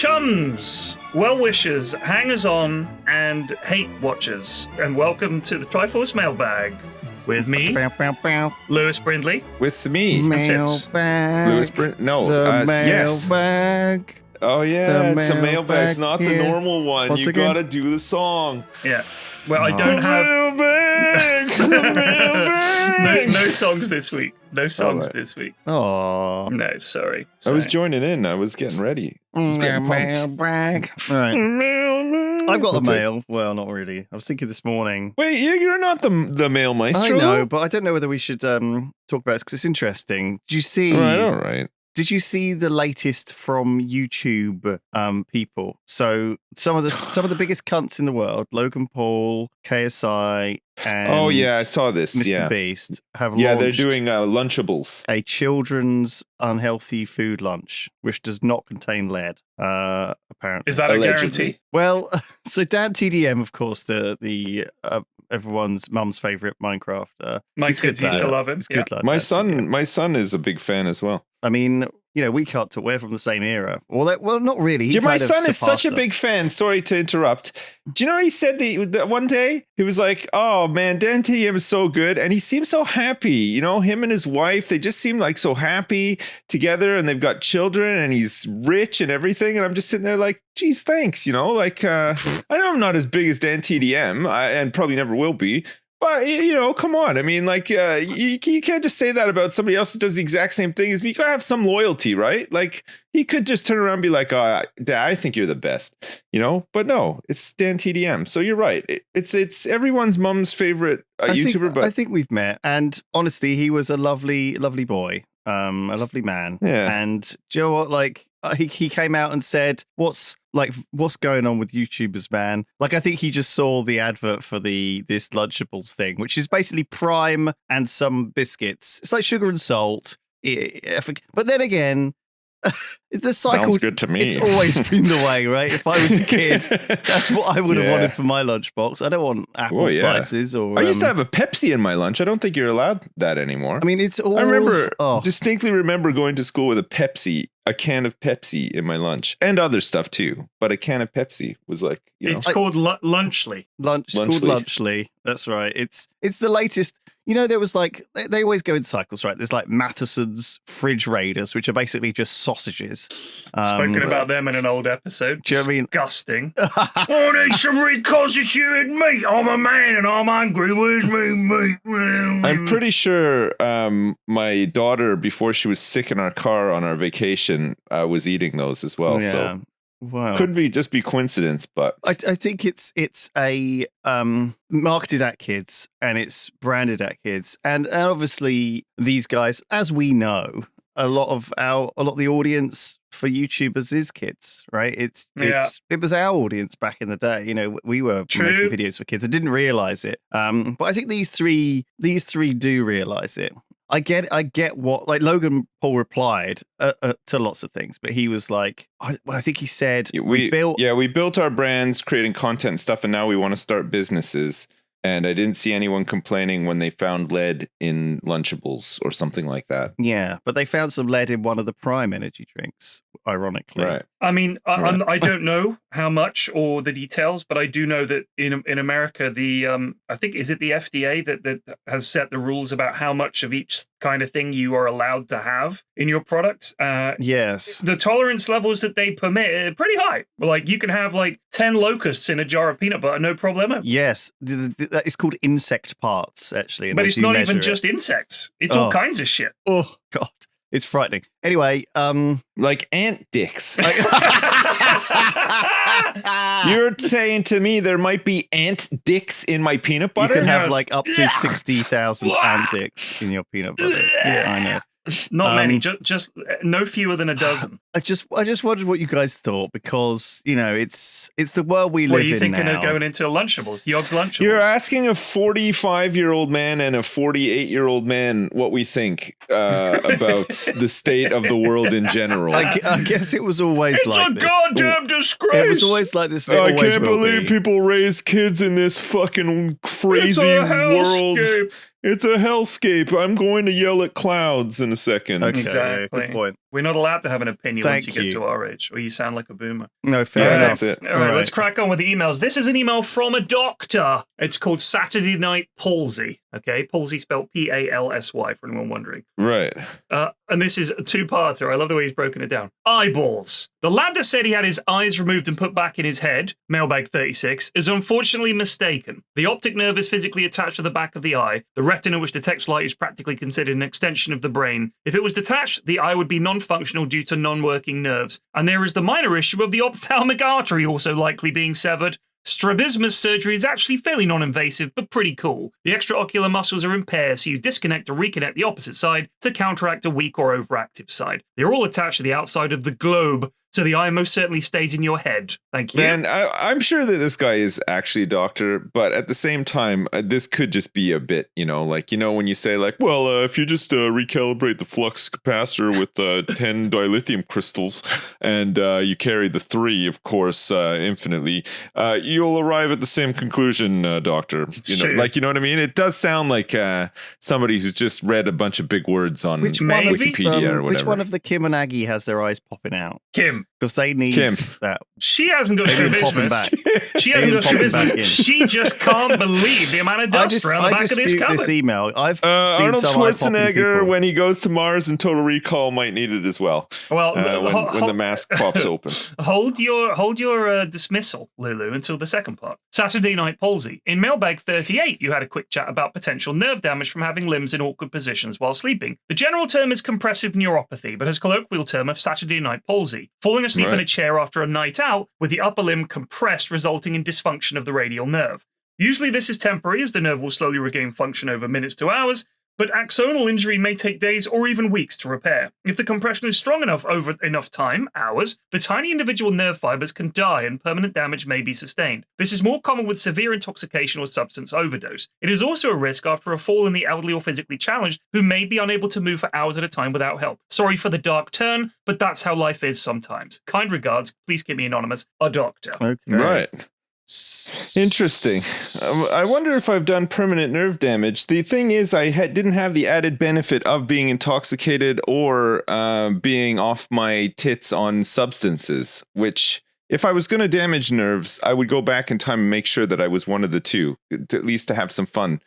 chums, well-wishers, hangers-on, and hate-watchers, and welcome to the Triforce Mailbag with me, Lewis Brindley. With me, Mailbag. Lewis No, yes. Mailbag. Oh yeah, it's a mailbag. mailbag It's not here. the normal one. Once You again. gotta do the song. Yeah. Well, I don't have no songs this week. No songs this week. Oh, No, sorry. I was joining in. I was getting ready. I was getting pumped. mailbag. All right. I've got the mail. Well, not really. I was thinking this morning. Wait, you're not the mail maestro. I know, but I don't know whether we should talk about this because it's interesting. Did you see? All right. Did you see the latest from YouTube people? So some of the biggest cunts in the world, Logan Paul, KSI, and Oh yeah, I saw this. Mr. Yeah, Beast have they're launched doing Lunchables. a children's unhealthy food lunch, which does not contain lead. Apparently, Is that a Allegedly. guarantee? well, so Dan TDM, of course, the everyone's mum's favorite Minecraft. My he's kids good used to lad. love him. He's Yeah. good lad, My actually, yeah. son is a big fan as well. I mean, we can't talk. We're from the same era. Well, not really. He Yeah, my kind of son is such a surpassed big us. fan. Sorry to interrupt. Do you know he said that one day he was like, "Oh man, Dan TDM is so good," and he seems so happy. You know, him and his wife, they just seem like so happy together, and they've got children, and he's rich and everything. And I'm just sitting there like, "Geez, thanks." You know, like I know I'm not as big as Dan TDM, and probably never will be. But, come on. I mean, like, you can't just say that about somebody else who does the exact same thing as me. You gotta have some loyalty, right? Like, he could just turn around and be like, Dad, I think you're the best, But no, it's Dan TDM. So you're right. It's everyone's mum's favorite YouTuber. But I think we've met. And honestly, he was a lovely, lovely boy, a lovely man. Yeah. And do you know what? Like, he came out and said, what's going on with YouTubers, man? Like, I think he just saw the advert for this Lunchables thing, which is basically Prime and some biscuits. It's like sugar and salt. But then again, the cycle. Sounds good to me. It's always been the way, right? If I was a kid, that's what I would have Yeah. wanted for my lunchbox. I don't want apple slices or. I used to have a Pepsi in my lunch. I don't think you're allowed that anymore. I mean, it's all. I distinctly remember going to school with a can of Pepsi in my lunch, and other stuff too. But a can of Pepsi was like, It's called Lunchly. It's called Lunchly. That's right. It's the latest. There was like they always go in cycles, right? There's like Matheson's Fridge Raiders, which are basically just sausages. Spoken about them in an old episode. Do you know what I mean? Disgusting. I need some reconstituted meat. I'm a man and I'm hungry. Where's my meat? I'm pretty sure my daughter, before she was sick in our car on our vacation, was eating those as well. Yeah. So Wow. could just be coincidence, but I think it's a marketed at kids and it's branded at kids, and obviously these guys, as we know, a lot of the audience for YouTubers is kids, right? It was our audience back in the day. We were making videos for kids. I didn't realize it, but I think these three do realize it. I get what, like, Logan Paul replied to lots of things, but he was like, I think he said, we built our brands, creating content and stuff, and now we want to start businesses. And I didn't see anyone complaining when they found lead in Lunchables or something like that. Yeah, but they found some lead in one of the Prime energy drinks, ironically. Right. I mean, I don't know how much or the details, but I do know that in America, the I think, is it the FDA that has set the rules about how much of each kind of thing you are allowed to have in your products. Yes. The tolerance levels that they permit are pretty high. Like, you can have like 10 locusts in a jar of peanut butter, no problemo. Yes, it's called insect parts, actually. And But they it's do not measure even it. just insects. It's all kinds of shit. Oh, God. It's frightening. Anyway, like ant dicks. You're saying to me there might be ant dicks in my peanut butter? you can have like up to 60,000 ant dicks in your peanut butter. Yeah, I know. Not many, just no fewer than a dozen. I just wondered what you guys thought, because it's the world we live in now. What are you thinking of going into Lunchables? Yogg's Lunchables. You're asking a 45-year-old man and a 48-year-old man what we think about the state of the world in general. I guess it was always like this. It's a goddamn disgrace. It was always like this. I can't believe people raise kids in this fucking crazy world. It's a hellscape. I'm going to yell at clouds in a second. Okay, Exactly. good point. We're not allowed to have an opinion once Thank you get you. to our age, or you sound like a boomer. No, fair Yeah, enough. that's it. All right, let's crack on with the emails. This is an email from a doctor. It's called Saturday Night Palsy. Okay, palsy spelled Palsy for anyone wondering. Right. And this is a two-parter. I love the way he's broken it down. Eyeballs. The lad that said he had his eyes removed and put back in his head, mailbag 36, is unfortunately mistaken. The optic nerve is physically attached to the back of the eye. The retina, which detects light, is practically considered an extension of the brain. If it was detached, the eye would be non-functional due to non-working nerves. And there is the minor issue of the ophthalmic artery also likely being severed. Strabismus surgery is actually fairly non-invasive, but pretty cool. The extraocular muscles are impaired, so you disconnect or reconnect the opposite side to counteract a weak or overactive side. They're all attached to the outside of the globe, so the eye most certainly stays in your head. Thank you. Man, I'm sure that this guy is actually a doctor, but at the same time, this could just be a bit, when you say like, well, if you just recalibrate the flux capacitor with 10 dilithium crystals and you carry the 3, of course, infinitely, you'll arrive at the same conclusion, doctor. You know what I mean? It does sound like somebody who's just read a bunch of big words on Wikipedia or whatever. Which one of the Kim and Aggie has their eyes popping out? Kim. Because they need that. She hasn't got popping business. back. She hasn't got business. She just can't believe the amount of dust around the back of this cover. This email. I've seen Arnold some Schwarzenegger, when he goes to Mars in Total Recall, might need it as well. Well, when the mask pops open. Hold your dismissal, Lulu, until the second part. Saturday Night Palsy. In Mailbag 38, you had a quick chat about potential nerve damage from having limbs in awkward positions while sleeping. The general term is compressive neuropathy, but has colloquial term of Saturday Night Palsy. Falling asleep in a chair after a night out with the upper limb compressed, resulting in dysfunction of the radial nerve. Usually this is temporary, as the nerve will slowly regain function over minutes to hours, but axonal injury may take days or even weeks to repair. If the compression is strong enough over enough time, hours, the tiny individual nerve fibers can die and permanent damage may be sustained. This is more common with severe intoxication or substance overdose. It is also a risk after a fall in the elderly or physically challenged who may be unable to move for hours at a time without help. Sorry for the dark turn, but that's how life is sometimes. Kind regards, please keep me anonymous, a doctor. Okay. Right. Interesting. I wonder if I've done permanent nerve damage. The thing is, I didn't have the added benefit of being intoxicated or being off my tits on substances, which, if I was going to damage nerves, I would go back in time and make sure that I was one of the two, at least to have some fun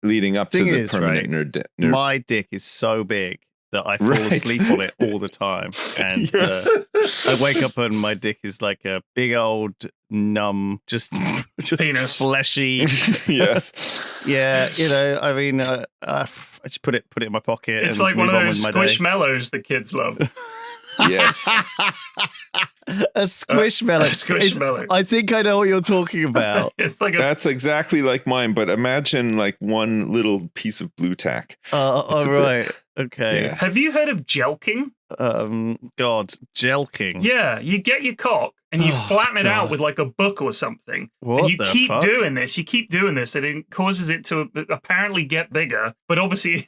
leading up to the permanent nerve. My dick is so big that I fall asleep on it all the time. And I wake up and my dick is like a big old numb, just penis, fleshy. Yes. Yeah, I mean, I just put it in my pocket. It's and like one of those day. squishmallows the kids love. Yes. A squishmallow. Squishmallow. I think I know what you're talking about. It's like That's exactly like mine, but imagine like one little piece of blue tack. All right. Okay. Yeah. Have you heard of jelqing? God, jelqing. Yeah, you get your cock and you flatten it out with like a book or something. What and you the keep fuck? doing this. You keep doing this, and it causes it to apparently get bigger, but obviously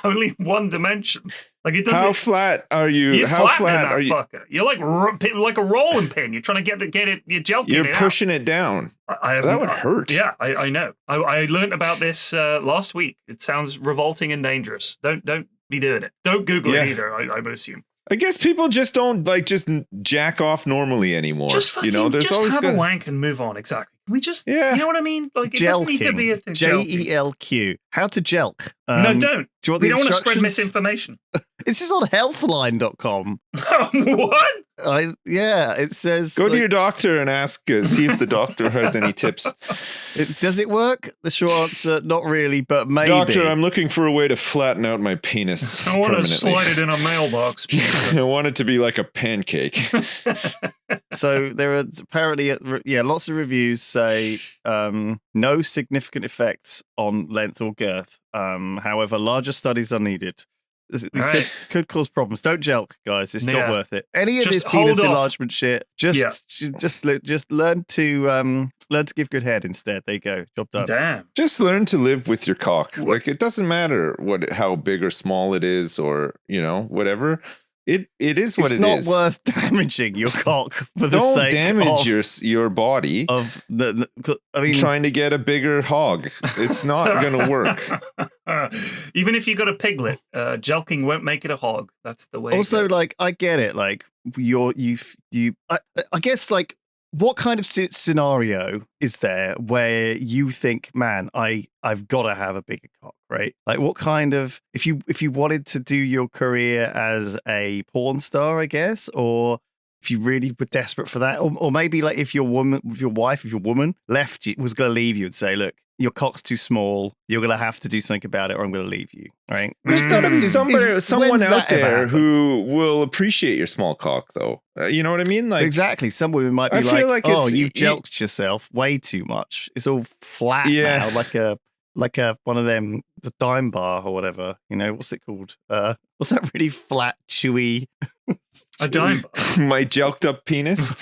only one dimension. Like it doesn't. How flat are you? You're How flattening flat that are you? fucker. You're like a rolling pin. You're trying to get it. You're jelqing You're it pushing it down. That would hurt. Yeah, I know. I learned about this last week. It sounds revolting and dangerous. Don't be doing it. Don't Google it either. I would assume. I guess people just don't just jack off normally anymore. Just fucking, there's just always have a wank and move on. Exactly. We just, you know what I mean? Like it doesn't need to be a thing. Jelq. How to jelq? No, don't. Do you want the we don't want to spread instructions? misinformation. This is on healthline.com. What? It says go to your doctor and ask, see if the doctor has any tips. Does it work? The short answer, not really, but maybe. Doctor, I'm looking for a way to flatten out my penis. I want to permanently. slide it in a mailbox. I want it to be like a pancake. So there are apparently, lots of reviews say no significant effects on length or girth. However, larger studies are needed. It could cause problems. Don't jelq, guys. It's not worth it. Any of this penis enlargement shit, just learn to give good head instead. There you go. Job done. Damn. Just learn to live with your cock. Like it doesn't matter how big or small it is, or whatever. it is what It's it not is. worth damaging your cock for the Don't sake damage of, your body of I mean, trying to get a bigger hog. It's not going to work. Even if you got a piglet, jelqing won't make it a hog. That's the way. also, it goes. like, I get it. Like, I guess, like, what kind of scenario is there where you think, man, I've got to have a bigger cock, right? Like, what kind of, if you wanted to do your career as a porn star, I guess, or if you really were desperate for that, or maybe like if your woman left you, was going to leave you and say, look, your cock's too small, you're going to have to do something about it, or I'm going to leave you, right? There's got to be someone when's out that ever there happened? who will appreciate your small cock, though. You know what I mean? Like, Exactly. Some women might be I feel like "Oh, it's- you've jelqed yourself way too much. It's all flat Yeah. now, like a one of them, the dime bar or whatever. You know, what's it called? What's that really flat, chewy? A dime. my jelked up penis.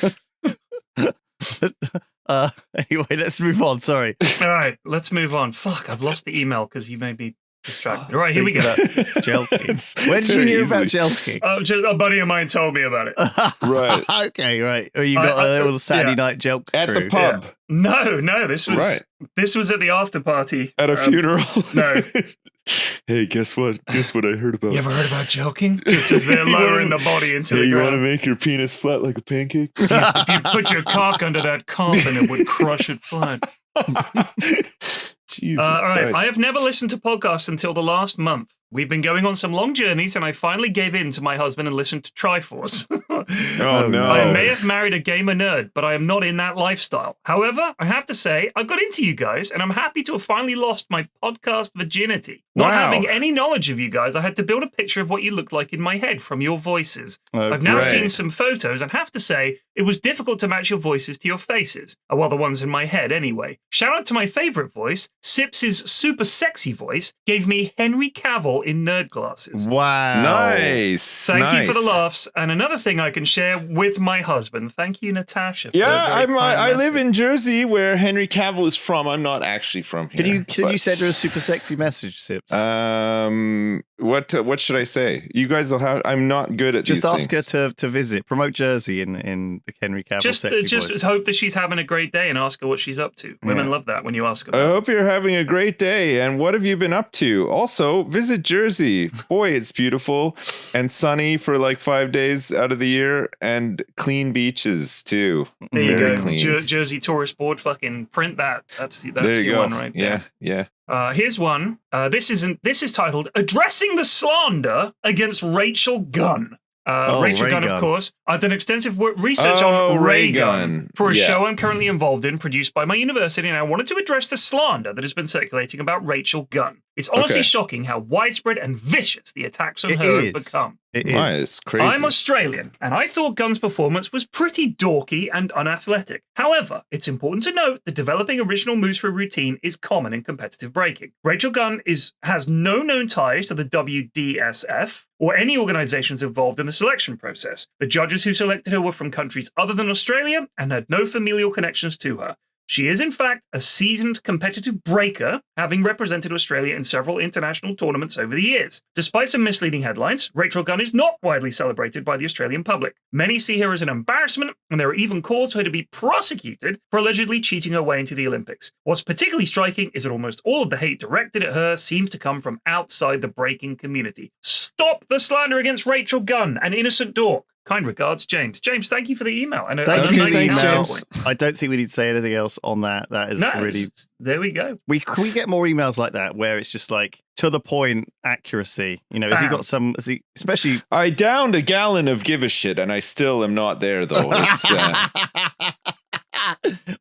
Anyway, let's move on. Sorry. All right, let's move on. Fuck, I've lost the email because you made me distracted. All right, here we go. Jelqing. Where did you hear about jelqing? Oh, just a buddy of mine told me about it. Right. Okay, right. Oh, you got a little Saturday yeah. night jelq At the crew. pub. No, this was Right. this was at the after party At a funeral. no. Hey, guess what? Guess what I heard about? You ever heard about jelqing? Just as they're lowering the body into Hey, the you want to ground. make your penis flat like a pancake? If you put your cock under that coffin, it would crush it flat. Jesus All right, Christ. I have never listened to podcasts until the last month. We've been going on some long journeys, and I finally gave in to my husband and listened to Triforce. Oh, no. I may have married a gamer nerd, but I am not in that lifestyle. However, I have to say, I got into you guys, and I'm happy to have finally lost my podcast virginity. Not Wow. having any knowledge of you guys, I had to build a picture of what you looked like in my head from your voices. Oh, I've now right. seen some photos and have to say, it was difficult to match your voices to your faces. Well, the ones in my head anyway. Shout out to my favorite voice. Sips' super sexy voice gave me Henry Cavill in nerd glasses. Wow. Nice. Thank you for the nice. laughs. And another thing I can share with my husband. Thank you, Natasha. for Yeah, a very kind I live message. in Jersey, where Henry Cavill is from. I'm not actually from here. Can you but- send her a super sexy message, Sips? What should I say? You guys will have. I'm not good at Just these ask things. her to visit, promote Jersey in the Henry Cavill Just sexy voice. hope that she's having a great day and ask her what she's up to. Women Yeah. love that when you ask them. I hope you're having a great day. And what have you been up to? Also, visit Jersey. Boy, it's beautiful and sunny for like 5 days out of the year, and clean beaches too. There you Very go. clean. Jersey tourist board. Fucking print that. That's There you your go. one right there. Yeah, yeah. Here's one. This is titled "Addressing the Slander Against Rachel Gunn." Rachel Ray Gunn, Gunn. of course. I've done extensive research Oh, on Ray Ray Gunn Gunn. for a Yeah. show I'm currently involved in, produced by my university, and I wanted to address the slander that has been circulating about Rachel Gunn. It's honestly Okay. shocking how widespread and vicious the attacks on It her is. have become. It is. Why, it's crazy. I'm Australian, and I thought Gunn's performance was pretty dorky and unathletic. However, it's important to note that developing original moves for a routine is common in competitive breaking. Rachel Gunn has no known ties to the WDSF or any organizations involved in the selection process. The judges who selected her were from countries other than Australia and had no familial connections to her. She is, in fact, a seasoned competitive breaker, having represented Australia in several international tournaments over the years. Despite some misleading headlines, Rachel Gunn is not widely celebrated by the Australian public. Many see her as an embarrassment, and there are even calls for her to be prosecuted for allegedly cheating her way into the Olympics. What's particularly striking is that almost all of the hate directed at her seems to come from outside the breaking community. Stop the slander against Rachel Gunn, an innocent dork. Kind regards, James. James, thank you for the email. And Thank Okay, you for the thanks, email. James. I don't think we need to say anything else on that. That is No, really. there we go. Can we get more emails like that where it's just like to the point accuracy? You know, has he Bam. got some? Has he especially? I downed a gallon of give a shit, and I still am not there though. It's,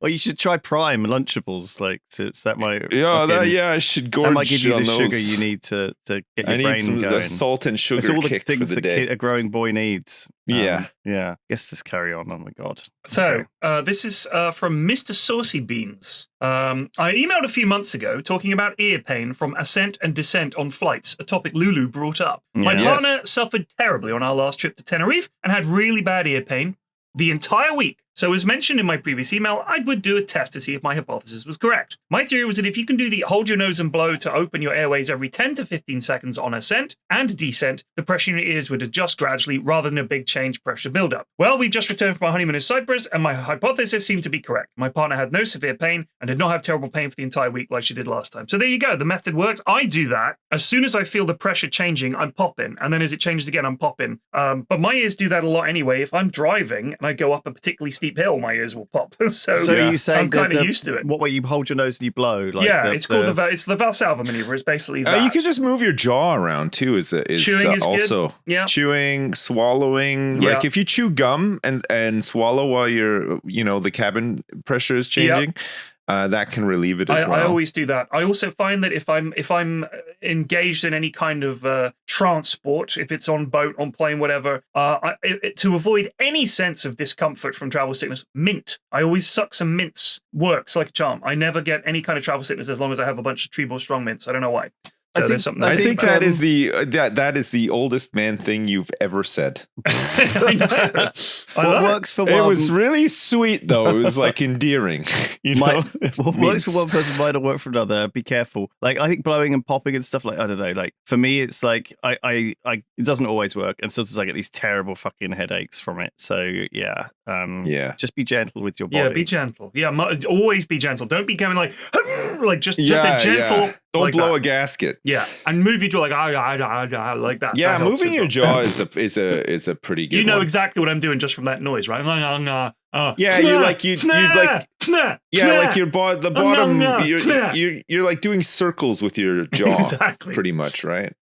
Well, you should try Prime Lunchables. Like, so that might. yeah, fucking- I should gorge That might give you on the those. sugar you need to get your I need brain some going. the salt and sugar It's all the kick for things the that day. a growing boy needs. Yeah. Yeah. Guess just carry on. Oh my god. So this is from Mr. Saucy Beans. I emailed a few months ago talking about ear pain from ascent and descent on flights, a topic Lulu brought up. My Yeah. partner Yes. suffered terribly on our last trip to Tenerife and had really bad ear pain the entire week So as mentioned in my previous email, I would do a test to see if my hypothesis was correct. My theory was that if you can do the hold your nose and blow to open your airways every 10 to 15 seconds on ascent and descent, the pressure in your ears would adjust gradually rather than a big change pressure buildup. Well, we just returned from our honeymoon in Cyprus, and my hypothesis seemed to be correct. My partner had no severe pain and did not have terrible pain for the entire week like she did last time. So there you go. The method works. I do that. As soon as I feel the pressure changing, I'm popping. And then as it changes again, I'm popping. But my ears do that a lot anyway. If I'm driving and I go up a particularly steep hill, my ears will pop. So you say I'm kind of used to it. What way you hold your nose and you blow? Like it's called it's the Valsalva maneuver. It's basically that. You can just move your jaw around too. Chewing is also good. Yeah. Chewing, swallowing. Yeah. Like if you chew gum and swallow while you're, the cabin pressure is changing. That can relieve it as well. I always do that. I also find that if I'm engaged in any kind of transport, if it's on boat, on plane, whatever, to avoid any sense of discomfort from travel sickness, mint. I always suck some mints. Works like a charm. I never get any kind of travel sickness as long as I have a bunch of Triforce strong mints. I don't know why. I think that is the oldest man thing you've ever said. I know. What works for one? It was really sweet though. It was like endearing. What works for one person might not work for another. Be careful. Like I think blowing and popping and stuff like I don't know. Like for me, it's like I it doesn't always work, and sometimes I get these terrible fucking headaches from it. So yeah. Just be gentle with your body. Yeah, be gentle. Yeah, always be gentle. Don't be going like just a gentle. Yeah. Don't blow a gasket. Yeah, and move your jaw like like that. Yeah, that moving your jaw is a pretty good. You know one. exactly what I'm doing just from that noise, right? You'd like your the bottom. You're like doing circles with your jaw, exactly. Pretty much, right?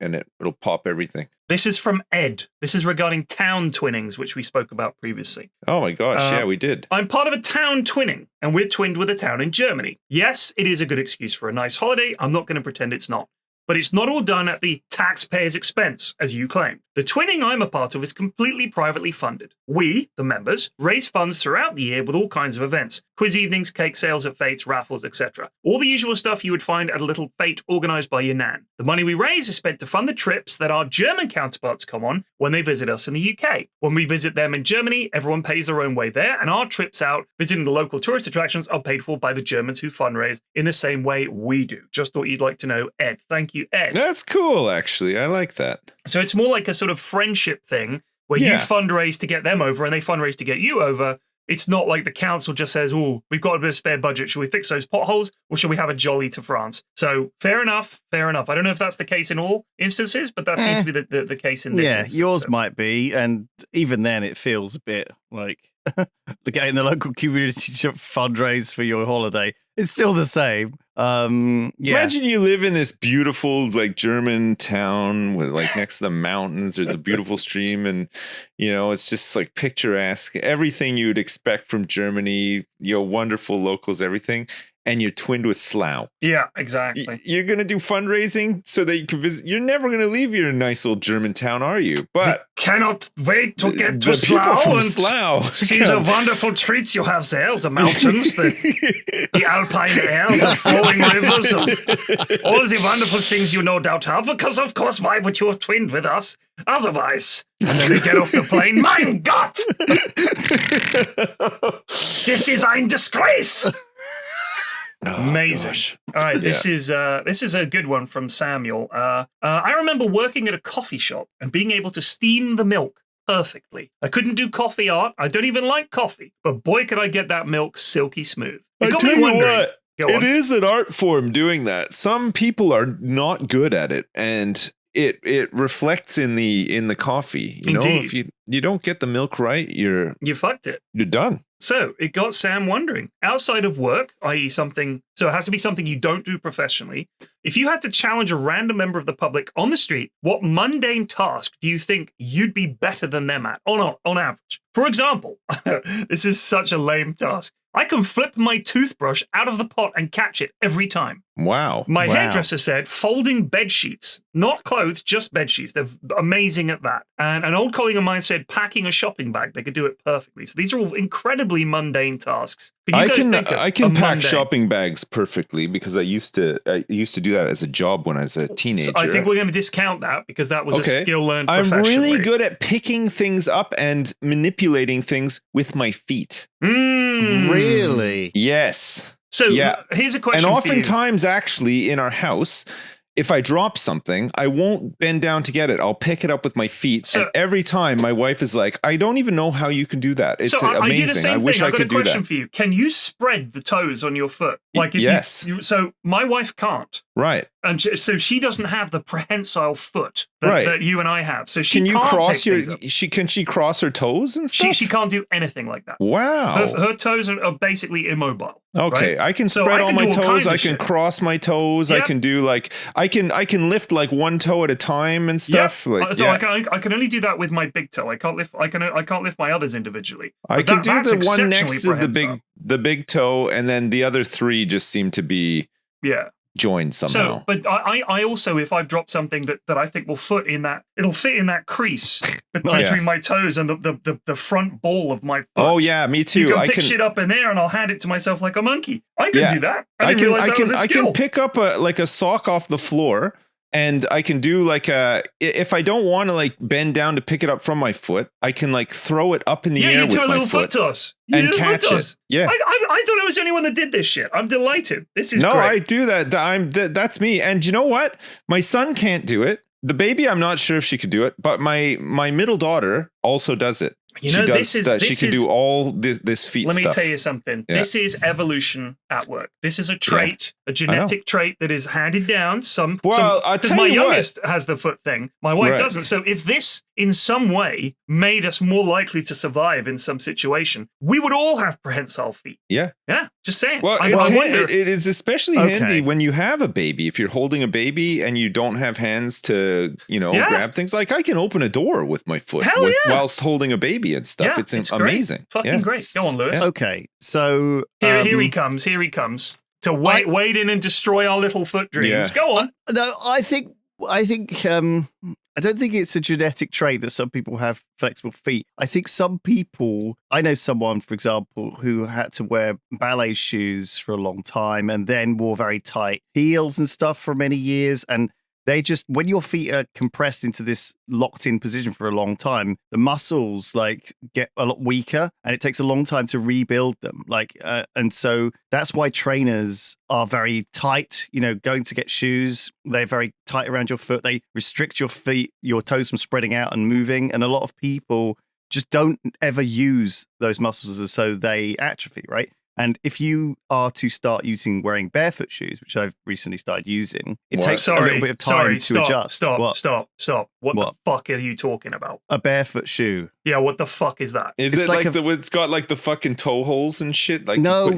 And it'll pop everything. This is from Ed. This is regarding town twinnings, which we spoke about previously. Oh my gosh, yeah, we did. I'm part of a town twinning, and we're twinned with a town in Germany. Yes, it is a good excuse for a nice holiday. I'm not going to pretend it's not. But it's not all done at the taxpayer's expense, as you claim. The twinning I'm a part of is completely privately funded. We, the members, raise funds throughout the year with all kinds of events. Quiz evenings, cake sales at fates, raffles, etc. All the usual stuff you would find at a little fete organised by your nan. The money we raise is spent to fund the trips that our German counterparts come on when they visit us in the UK. When we visit them in Germany, everyone pays their own way there, and our trips out visiting the local tourist attractions are paid for by the Germans who fundraise in the same way we do. Just thought you'd like to know, Ed. Thank you, Ed. That's cool, actually. I like that. So it's more like a sort of friendship thing where you fundraise to get them over and they fundraise to get you over. It's not like the council just says, oh, we've got a bit of spare budget. Should we fix those potholes or should we have a jolly to France? So fair enough. I don't know if that's the case in all instances, but that seems to be the case in this instance. Yours might be. And even then it feels a bit like getting the local community to fundraise for your holiday. It's still the same. Imagine you live in this beautiful like German town with like next to the mountains. There's a beautiful stream, and it's just like picturesque. Everything you'd expect from Germany. Wonderful locals, everything. And you're twinned with Slough. Yeah, exactly. You're going to do fundraising so that you can visit. You're never going to leave your nice old German town, are you? But we cannot wait to get to Slough and see the wonderful treats you have there, the mountains, the alpine air, the flowing rivers, and all the wonderful things you no doubt have, because of course, why would you have twinned with us otherwise? And then they get off the plane, mein Gott! This is ein disgrace! Amazing. Gosh. All right, this is a good one from Samuel. I remember working at a coffee shop and being able to steam the milk perfectly. I couldn't do coffee art. I don't even like coffee, but boy, could I get that milk silky smooth. I tell you what, it is an art form doing that. Some people are not good at it, and it reflects in the coffee. Indeed. If you don't get the milk right, you fucked it. You're done. So it got Sam wondering, outside of work, i.e. something, so it has to be something you don't do professionally. If you had to challenge a random member of the public on the street, what mundane task do you think you'd be better than them at on average? For example, this is such a lame task. I can flip my toothbrush out of the pot and catch it every time. Wow. My Wow. hairdresser said folding bed sheets, not clothes, just bed sheets. They're amazing at that. And an old colleague of mine said packing a shopping bag. They could do it perfectly. So these are all incredibly mundane tasks. Can you guys think of I can a pack mundane? shopping bags perfectly because I used to do that as a job when I was a teenager. So I think we're going to discount that because that was a skill learned I'm professionally. really good at picking things up and manipulating things with my feet. Really? Yes. So Yeah. here's a question And for you. oftentimes, actually, in our house, if I drop something, I won't bend down to get it. I'll pick it up with my feet. So- and every time, my wife is like, I don't even know how you can do that. It's So I do the amazing. same I wish thing. I I've got could a do question that. for you. Can you spread the toes on your foot? Like if yes. so my wife can't. Right. And so she doesn't have the prehensile foot Right. that you and I have. So she Can you can't cross pick your? things up. Can she cross her toes and stuff? She can't do anything like that. Wow. Her toes are basically immobile. Okay, right? I can So spread I all can my do all toes. kinds I of can shit. cross my toes. I Yep. can do like I can lift like one toe at a time and stuff. Yep. Like So yeah. I can only do that with my big toe. I can't lift my others individually. I But can do that's the one exceptionally next to prehensile. the big toe, and then the other three just seem to be Yeah. joined somehow. So, but I also, if I've dropped something that I think will fit in that crease between Nice. my toes and the front ball of my foot. Oh yeah, me You too. can I pick can. shit up in there, and I'll hand it to myself like a monkey. I can Yeah. do that. I didn't realize that was a I skill. can pick up a sock off the floor, and I can do like if I don't want to like bend down to pick it up from my foot, I can like throw it up in the Yeah, air you do with a my little foot foot toss. You and do a foot catch it. toss. Yeah. I thought I was the only one that did this shit. I'm delighted. This is No, great. I do that. That's me. And you know what? My son can't do it. The baby, I'm not sure if she could do it, but my middle daughter also does it. You know, She can do all this feet Let stuff. me tell you something. Yeah. This is evolution at work. This is a trait, a genetic trait that is handed down. I'll Because tell my you what. youngest has the foot thing. My wife Right. doesn't. So if this in some way made us more likely to survive in some situation, we would all have prehensile feet. Yeah. Yeah, just saying. Well, I wonder. it is especially Okay. handy when you have a baby. If you're holding a baby and you don't have hands to, Yeah. grab things, like I can open a door with my foot Hell yeah. whilst holding a baby and stuff. Yeah, it's it's great. amazing. Fucking Yeah. great. Go on, Lewis. Okay, so Here he comes. Here he comes to wade in and destroy our little foot dreams. Yeah. Go on. No, I think I don't think it's a genetic trait that some people have flexible feet. I think some people, I know someone, for example, who had to wear ballet shoes for a long time and then wore very tight heels and stuff for many years. And they just, when your feet are compressed into this locked in position for a long time, the muscles like get a lot weaker and it takes a long time to rebuild them. And so that's why trainers are very tight, going to get shoes. They're very tight around your foot. They restrict your feet, your toes from spreading out and moving. And a lot of people just don't ever use those muscles, and so they atrophy, right? And if you are to start wearing barefoot shoes, which I've recently started using, it takes a little bit of time to adjust. Stop. What the fuck are you talking about? A barefoot shoe. Yeah, what the fuck is that? Is It's it like it's got like the fucking toe holes and shit? Like No,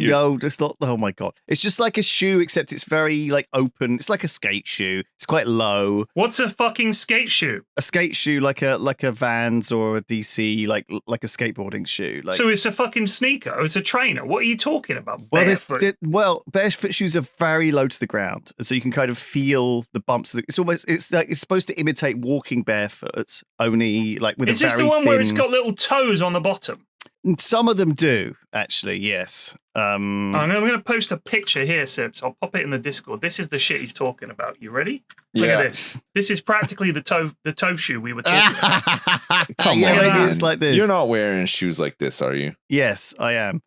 it's not. Oh my God. It's just like a shoe, except it's very like open. It's like a skate shoe. It's quite low. What's a fucking skate shoe? A skate shoe, like a Vans or a DC, like a skateboarding shoe. Like, So it's a fucking sneaker. It's a trainer. What are you talking about? well, Barefoot. barefoot shoes are very low to the ground, so you can kind of feel the bumps. It's supposed to imitate walking barefoot, only like with Is a this very the one thin. where it's got little toes on the bottom? Some of them do actually, yes. I'm going to post a picture here, Sips. I'll pop it in the Discord. This is the shit he's talking about. You ready? Look Yeah. at this. This is practically the toe shoe we were talking about. Come yeah, on, maybe man. it's like this. You're not wearing shoes like this, are you? Yes, I am.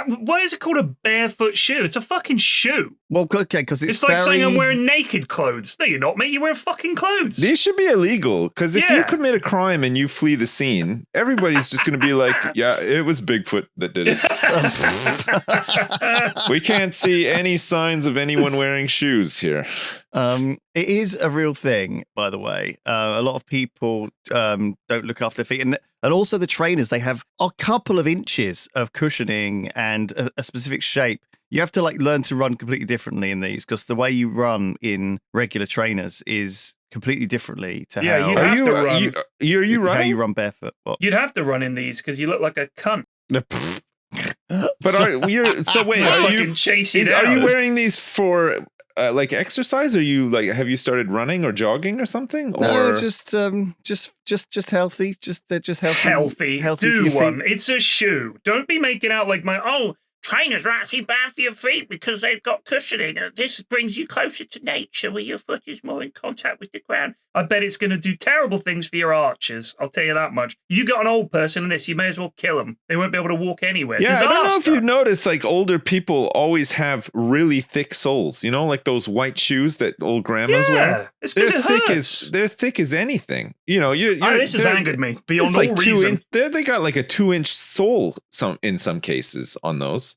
Why is it called a barefoot shoe? It's a fucking shoe. Well, okay, because It's like very... saying I'm wearing naked clothes. No, you're not, mate. You're wearing fucking clothes. These should be illegal because if you Yeah. commit a crime and you flee the scene, everybody's just going to be like, yeah, it was Bigfoot that did it. We can't see any signs of anyone wearing shoes here. It is a real thing, by the way. A lot of people don't look after their feet, and also the trainers. They have a couple of inches of cushioning and a specific shape. You have to learn to run completely differently in these because the way you run in regular trainers is completely differently to Yeah, how you'd have to run. Are you how running? you run barefoot. What? You'd have to run in these because you look like a cunt. But are you? So wait, I'll are fucking you? chase you Are down. you wearing these for like exercise? Are you like, have you started running or jogging or something? No, Or just healthy. They're just healthy. Healthy. Healthy Do for your one. feet. It's a shoe. Don't be making out like trainers are actually bad for your feet because they've got cushioning. This brings you closer to nature where your foot is more in contact with the ground. I bet it's going to do terrible things for your arches. I'll tell you that much. You got an old person in this, you may as well kill them. They won't be able to walk anywhere. yeah, Disaster. I don't know if you noticed, like older people always have really thick soles. You know, like those white shoes that old grandmas wear. It's because They're it thick hurts. as they're thick as anything. You know, This has angered me beyond it's all like reason. They got like a 2-inch sole in some cases on those.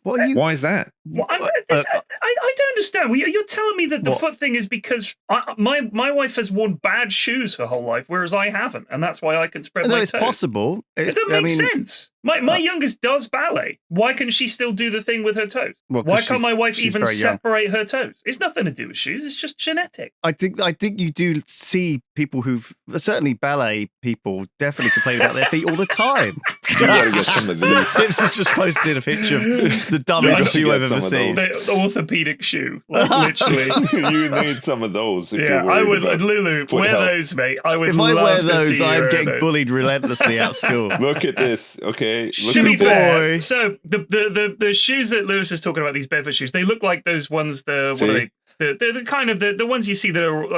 What are you? Why is that? Well, I don't understand. You're telling me that the foot thing is because my wife has worn bad shoes her whole life, whereas I haven't, and that's why I can spread my No, toes. it's possible. It doesn't make sense. My youngest does ballet. Why can she still do the thing with her toes? Well, Why can't my wife she's even very young. separate her toes? It's nothing to do with shoes. It's just genetic. I think you do see people who've certainly ballet people definitely complain about their feet all the time. You gotta get some of these. Simpson's just posted a picture of the dumbest gotta shoe get I've ever some of seen. The orthopedic shoe, like, literally. You need some of those. If Yeah, you're I worried would. about Lulu, foot wear health. those, mate. I would If I love wear to those, see you I'm wear getting those. bullied relentlessly at school. Look at this, okay? Look To be at this. fair, boy. so the shoes that Lewis is talking about, these barefoot shoes, they look like those ones. What are See? they? They're the kind of the ones you see that are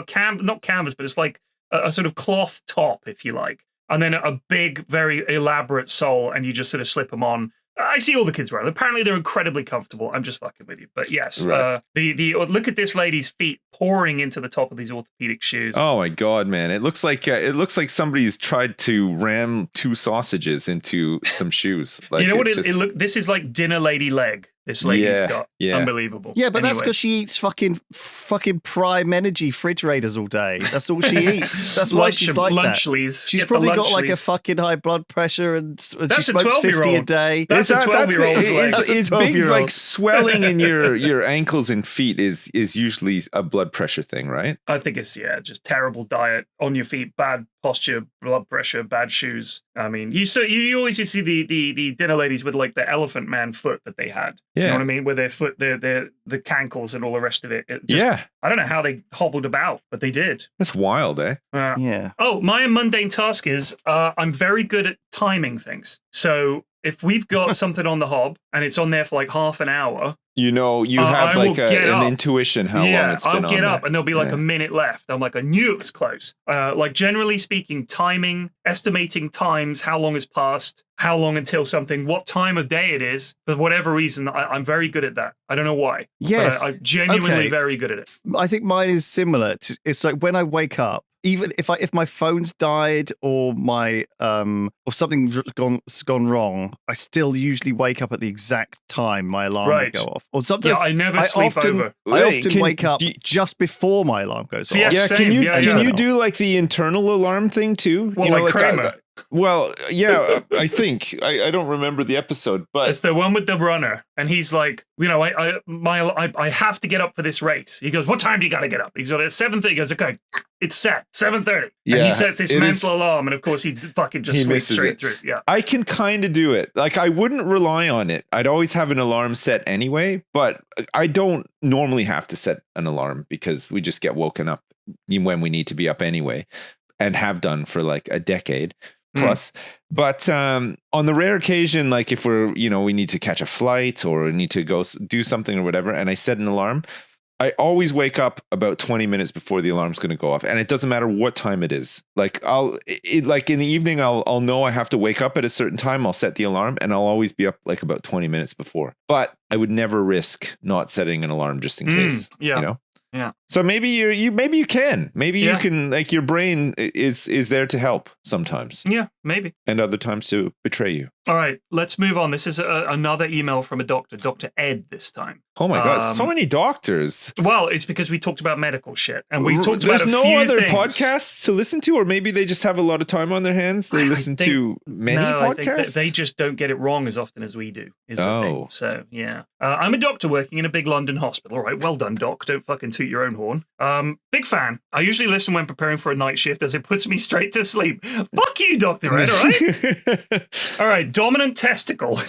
not canvas, but it's like a sort of cloth top, if you like, and then a big, very elaborate sole, and you just sort of slip them on. I see all the kids wear them. Apparently, they're incredibly comfortable. I'm just fucking with you, but yes, Right. the look at this lady's feet pouring into the top of these orthopedic shoes. Oh my god, man! It looks like somebody's tried to ram 2 sausages into some shoes. Like, you know what? it just- This is like dinner lady leg. This lady's Yeah, got yeah. unbelievable. Yeah, but that's Anyway. because she eats fucking prime energy fridge raiders all day. That's all she eats. That's why she's like that. Lunchlies. She's Get the probably got like a lunchlies. fucking high blood pressure and she That's a smokes 50 a 12-year-old. day. That's a 12-year-old's leg. That's a It's big, 12-year-old. like swelling in your ankles and feet is usually a blood pressure thing, right? I think it's just terrible diet on your feet, bad posture, blood pressure, bad shoes. I mean, you always see the dinner ladies with like the elephant man foot that they had. You know Yeah. what I mean? With their foot, the cankles and all the rest of it. Yeah, I don't know how they hobbled about, but they did. that's wild, eh? Yeah. Oh, my mundane task is I'm very good at timing things. So if we've got something on the hob and it's on there for like half an hour, You know, you I have will like get an up. intuition how long it's been I'll get on up there. and there'll be like Yeah. a minute left. I'm like, I knew it was close. Like generally speaking, timing, estimating times, how long has passed, how long until something, what time of day it is. For whatever reason, I'm very good at that. I don't know why. Yes. But I'm genuinely Okay. very good at it. I think mine is similar. It's like when I wake up, even if my phone's died or my or something's gone wrong, I still usually wake up at the exact time my alarm Right. will go off. Or Yeah, sometimes I never sleep over. I Wait, often can- wake up do you- just before my alarm goes See, off. yeah, Yeah, same. can you Yeah, can yeah. you do like the internal alarm thing too? Well, you know, like Kramer. well, yeah, I think I don't remember the episode, but It's the one with the runner, and he's like, you know, I have to get up for this race. He goes, "What time do you got to get up?" He goes, "At 7:30." He goes, "Okay, it's set 7:30." And Yeah, he sets this it mental is- alarm, and of course he fucking just He sleeps misses straight it. through. Yeah. I can kind of do it. Like I wouldn't rely on it. I'd always have an alarm set anyway, but I don't normally have to set an alarm because we just get woken up when we need to be up anyway, and have done for like a decade plus. But on the rare occasion, like if we're, you know, we need to catch a flight or need to go do something or whatever, and I set an alarm, I always wake up about 20 minutes before the alarm's going to go off, and it doesn't matter what time it is. Like like in the evening, I'll know I have to wake up at a certain time. I'll set the alarm, and I'll always be up like about 20 minutes before. But I would never risk not setting an alarm just in case. yeah. You know. Yeah. So maybe maybe you can. Maybe Yeah. you can, like, your brain is there to help sometimes, Yeah, maybe. and other times to betray you. All right, let's move on. This is another email from a doctor, Dr. Ed this time. Oh my god, so Um, many doctors. Well, it's because we talked about medical shit, and we talked There's about a no few other things. podcasts to listen to, or maybe they just have a lot of time on their hands. They I listen think- to many No, I think that podcasts. they just don't get it wrong as often as we do. Is the thing. Oh. So yeah, I'm a doctor working in a big London hospital. All right, well done, doc. Don't fucking toot your own horn. Big fan. I usually listen when preparing for a night shift as it puts me straight to sleep. Fuck you, Dr. Ed, all right? All right, dominant testicle.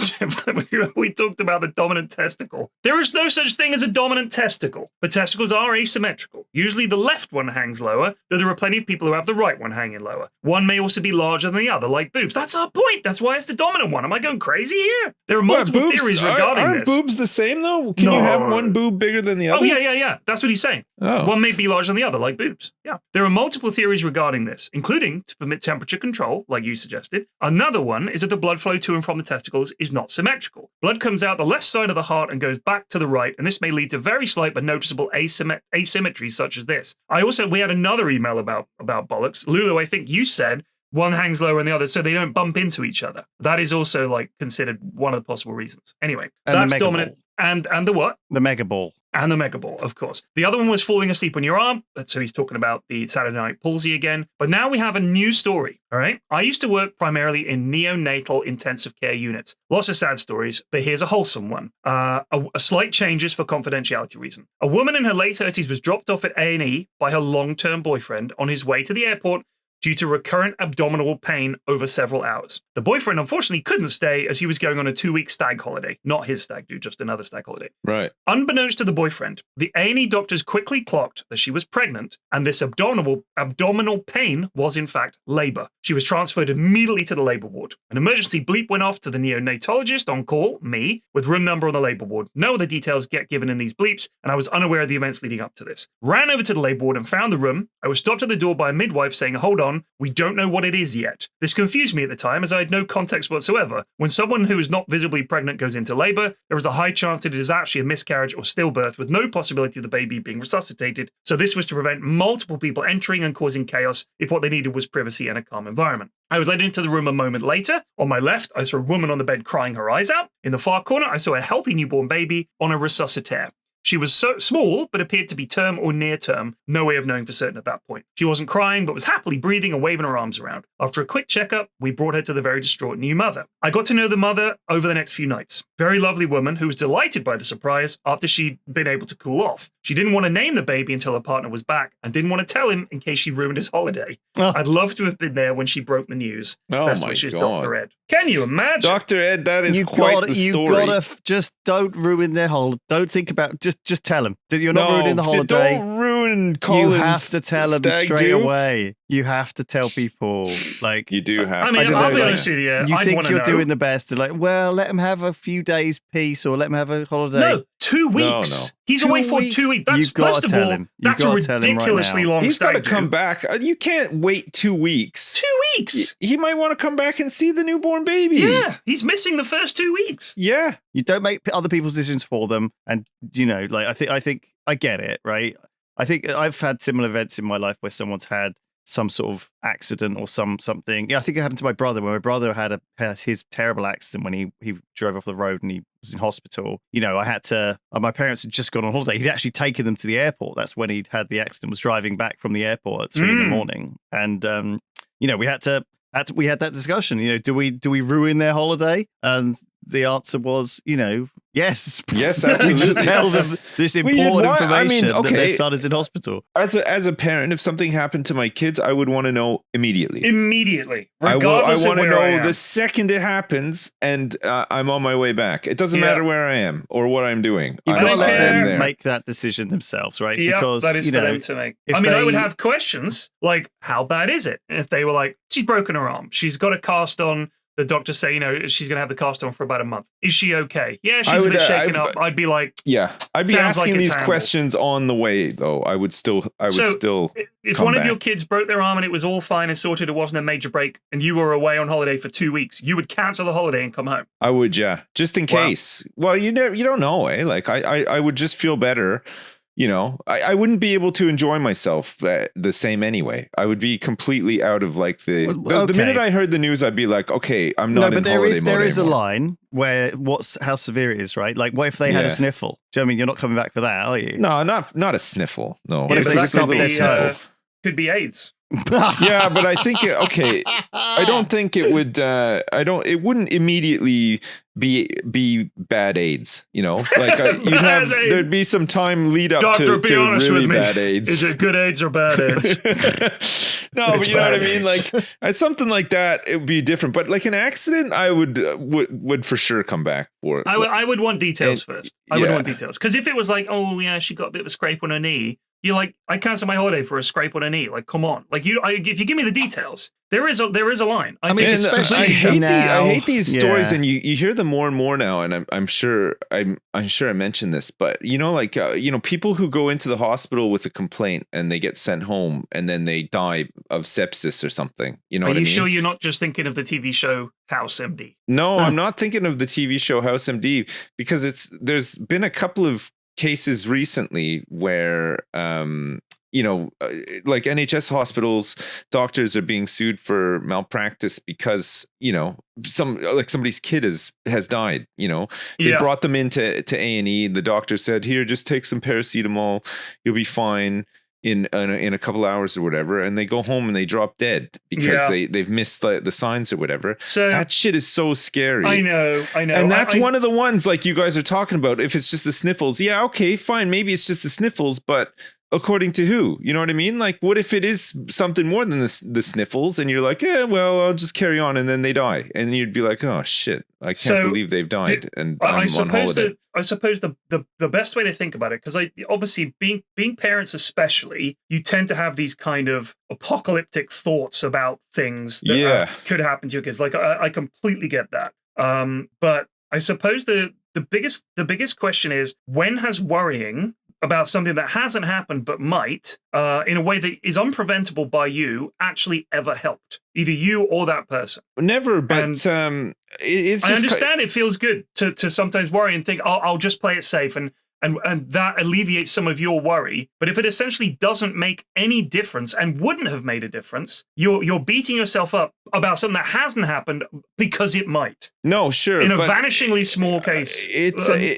We talked about the dominant testicle. There is no such thing as a dominant testicle, but testicles are asymmetrical. Usually the left one hangs lower, though there are plenty of people who have the right one hanging lower. One may also be larger than the other, like boobs. That's our point. That's why it's the dominant one. Am I going crazy here? There are multiple theories regarding aren't this. boobs the same, though? Can you have one boob bigger than the other? Oh, yeah. That's what he's saying. Oh. One may be larger than the other, like boobs. Yeah. There are multiple theories regarding this, including to permit temperature control, like you suggested. Another one is that the blood flow to and from the testicles is not symmetrical. Blood comes out the left side of the heart and goes back to the right, and this may lead to very slight but noticeable asymmetries such as this. We had another email about bollocks. Lulu, I think you said one hangs lower than the other so they don't bump into each other. That is also considered one of the possible reasons. Anyway, and that's dominant. And the what? The mega ball. And the mega ball, of course. The other one was falling asleep on your arm. So he's talking about the Saturday night palsy again. But now we have a new story, all right? I used to work primarily in neonatal intensive care units. Lots of sad stories, but here's a wholesome one. A slight changes for confidentiality reason. A woman in her late 30s was dropped off at A&E by her long-term boyfriend on his way to the airport due to recurrent abdominal pain over several hours. The boyfriend unfortunately couldn't stay as he was going on a 2-week stag holiday. Not his stag do, just another stag holiday. Right. Unbeknownst to the boyfriend, the A&E doctors quickly clocked that she was pregnant, and this abdominal pain was in fact labor. She was transferred immediately to the labor ward. An emergency bleep went off to the neonatologist on call, me, with room number on the labor ward. No other details get given in these bleeps, and I was unaware of the events leading up to this. Ran over to the labor ward and found the room. I was stopped at the door by a midwife saying, "Hold on, we don't know what it is yet." This confused me at the time as I had no context whatsoever. When someone who is not visibly pregnant goes into labor, there is a high chance that it is actually a miscarriage or stillbirth with no possibility of the baby being resuscitated. So this was to prevent multiple people entering and causing chaos if what they needed was privacy and a calm environment. I was led into the room a moment later. On my left, I saw a woman on the bed crying her eyes out. In the far corner, I saw a healthy newborn baby on a resuscitator. She was so small, but appeared to be term or near term. No way of knowing for certain at that point. She wasn't crying, but was happily breathing and waving her arms around. After a quick checkup, we brought her to the very distraught new mother. I got to know the mother over the next few nights. Very lovely woman who was delighted by the surprise after she'd been able to cool off. She didn't want to name the baby until her partner was back and didn't want to tell him in case she ruined his holiday. Oh. I'd love to have been there when she broke the news. Oh, Best my wishes, God. Dr. Ed. Can you imagine? Dr. Ed, that is quite the story. You gotta just don't ruin their holiday. Don't think about. Just tell them. You're not ruining the holiday. Don't ruin Colin's You have to tell them stag straight do. away. You have to tell people. Like You do have I mean, to. I'll be honest with you. you I'd think wanna you're know. doing the best. And like, well, let them have a few days peace, or let them have a holiday. No, 2 weeks. No. He's 2 away for weeks? 2 weeks. That's You've gotta first of tell all, him. You've that's a gotta tell him right ridiculously now. long He's got to stag come do. back. You can't wait 2 weeks. 2 weeks. He might want to come back and see the newborn baby. Yeah, he's missing the first 2 weeks. Yeah. You don't make other people's decisions for them. And like I think I get it, right? I think I've had similar events in my life where someone's had some sort of accident or something. Yeah, I think it happened to my brother when my brother had his terrible accident when he drove off the road and he was in hospital. I had to. My parents had just gone on holiday. He'd actually taken them to the airport. That's when he'd had the accident. Was driving back from the airport at 3 a.m. And we had that discussion. Do we ruin their holiday? And the answer was, yes. Yes, absolutely. Just tell them this important information that their son is in hospital. As a parent, if something happened to my kids, I would want to know immediately. Regardless I want of to where I know am. the second it happens, and I'm on my way back. It doesn't matter where I am or what I'm doing. You've I got to don't let care. them make that decision themselves, right? Yeah, Because that is for them to make. if I would they- have questions like, how bad is it? And if they were like, she's broken her arm, she's got a cast on. The doctors say, she's going to have the cast on for about a month. Is she okay? Yeah, she's a bit shaken up. I'd be like, yeah, I'd be sounds asking like it's these handled. questions on the way, though. I would still if come one of back. your kids broke their arm and it was all fine and sorted, it wasn't a major break, and you were away on holiday for 2 weeks, you would cancel the holiday and come home. I would, yeah, just in Wow. case. Well, you don't know, eh? Like I would just feel better. I wouldn't be able to enjoy myself the same anyway. I would be completely out of like the minute I heard the news, I'd be like, okay, I'm not. No, but in holiday mode there is a anymore. line where how severe it is, right? Like, what if they had a sniffle? Do you know what I mean? You're not coming back for that, are you? No, not a sniffle. No. What if they just a stop little their sniffle? Could be AIDS. Yeah, but I think I don't think it would. It wouldn't immediately be bad AIDS, you know, like you'd Bad have AIDS. there'd be some time lead up Doctor, to be honest really with me. bad AIDS. Is it good AIDS or bad AIDS? No, but It's you know what I bad mean. AIDS. Like something like that, it would be different. But like an accident, I would for sure come back for it. I would want details And- first. I would yeah. want details because if it was like, oh yeah, she got a bit of a scrape on her knee, you're like, I cancel my holiday for a scrape on her knee. Like, come on, like if you give me the details, there is a line. I mean, And especially I hate now, I hate these stories, yeah. and you hear them more and more now. And I'm sure I mentioned this, but you know, like people who go into the hospital with a complaint and they get sent home and then they die of sepsis or something. You know Are what I you mean? sure you're not just thinking of the TV show House MD? No, I'm not thinking of the TV show House MD because there's been a couple of cases recently where like NHS hospitals, doctors are being sued for malpractice because somebody's kid has died. They brought them into A&E. The doctor said, "Here, just take some paracetamol, you'll be fine in a couple hours or whatever," and they go home and they drop dead because they've missed the signs or whatever. So that shit is so scary. I know. And that's one of the ones like you guys are talking about. If it's just the sniffles, yeah, okay, fine, maybe it's just the sniffles, but according to who? You know what I mean? Like, what if it is something more than the sniffles, and you're like, yeah, well, I'll just carry on, and then they die, and you'd be like, oh shit, I can't believe they've died, and I'm on holiday. I suppose the best way to think about it, because obviously being parents especially, you tend to have these kind of apocalyptic thoughts about things that could happen to your kids. Like I completely get that. But I suppose the biggest question is, when has worrying about something that hasn't happened but might, in a way that is unpreventable by you, actually ever helped either you or that person? Never, but it's just I understand it feels good to sometimes worry and think, I'll just play it safe, and that alleviates some of your worry. But if it essentially doesn't make any difference and wouldn't have made a difference, you're beating yourself up about something that hasn't happened because it might. No, sure, in a vanishingly small case,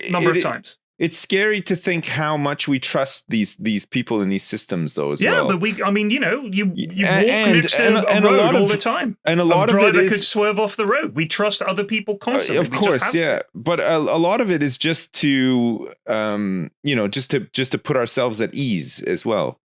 number of times. It's scary to think how much we trust these people in these systems, though. As well. Yeah, but you walk next to a road all the time, and a lot of it is could swerve off the road. We trust other people constantly. Of course, yeah, but a lot of it is just to just to put ourselves at ease as well.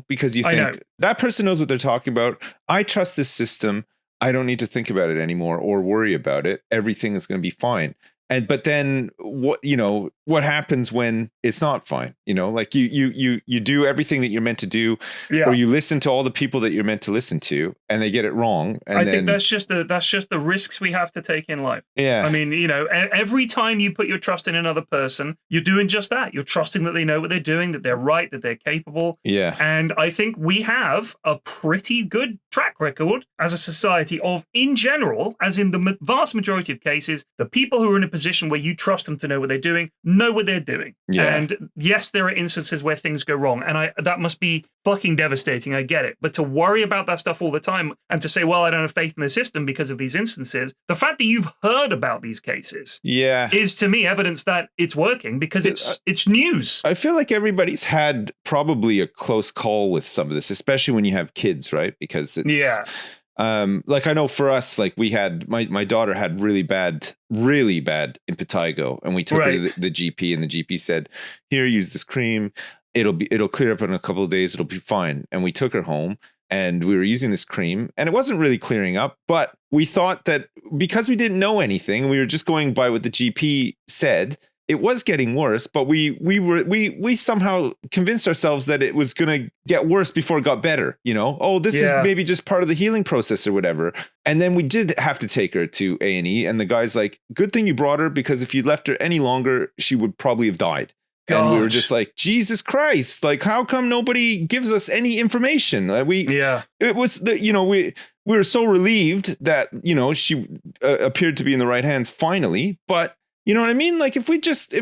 Because you think that person knows what they're talking about. I trust this system. I don't need to think about it anymore or worry about it. Everything is going to be fine. But then what happens when it's not fine? Like you do everything that you're meant to do, or you listen to all the people that you're meant to listen to, and they get it wrong. And I think that's just the risks we have to take in life. Yeah, I mean, every time you put your trust in another person, you're doing just that. You're trusting that they know what they're doing, that they're right, that they're capable. Yeah, and I think we have a pretty good track record as a society of, in general, as in the vast majority of cases, the people who are in a position where you trust them to know what they're doing, know what they're doing. Yeah. And yes, there are instances where things go wrong, and that must be fucking devastating. I get it. But to worry about that stuff all the time and to say, well, I don't have faith in the system because of these instances, the fact that you've heard about these cases is to me evidence that it's working, because it's news. I feel like everybody's had probably a close call with some of this, especially when you have kids, right? Because it's like I know for us, like we had my daughter had really bad impetigo, and we took her to the GP, and the GP said, "Here, use this cream. It'll clear up in a couple of days. It'll be fine." And we took her home, and we were using this cream, and it wasn't really clearing up, but we thought that because we didn't know anything, we were just going by what the GP said. It was getting worse, but we somehow convinced ourselves that it was going to get worse before it got better. This is maybe just part of the healing process or whatever. And then we did have to take her to A&E, and the guy's like, "Good thing you brought her, because if you'd left her any longer, she would probably have died." God. And we were just like, Jesus Christ! Like, how come nobody gives us any information? It was we were so relieved that she appeared to be in the right hands finally, but. You know what I mean? Like if we just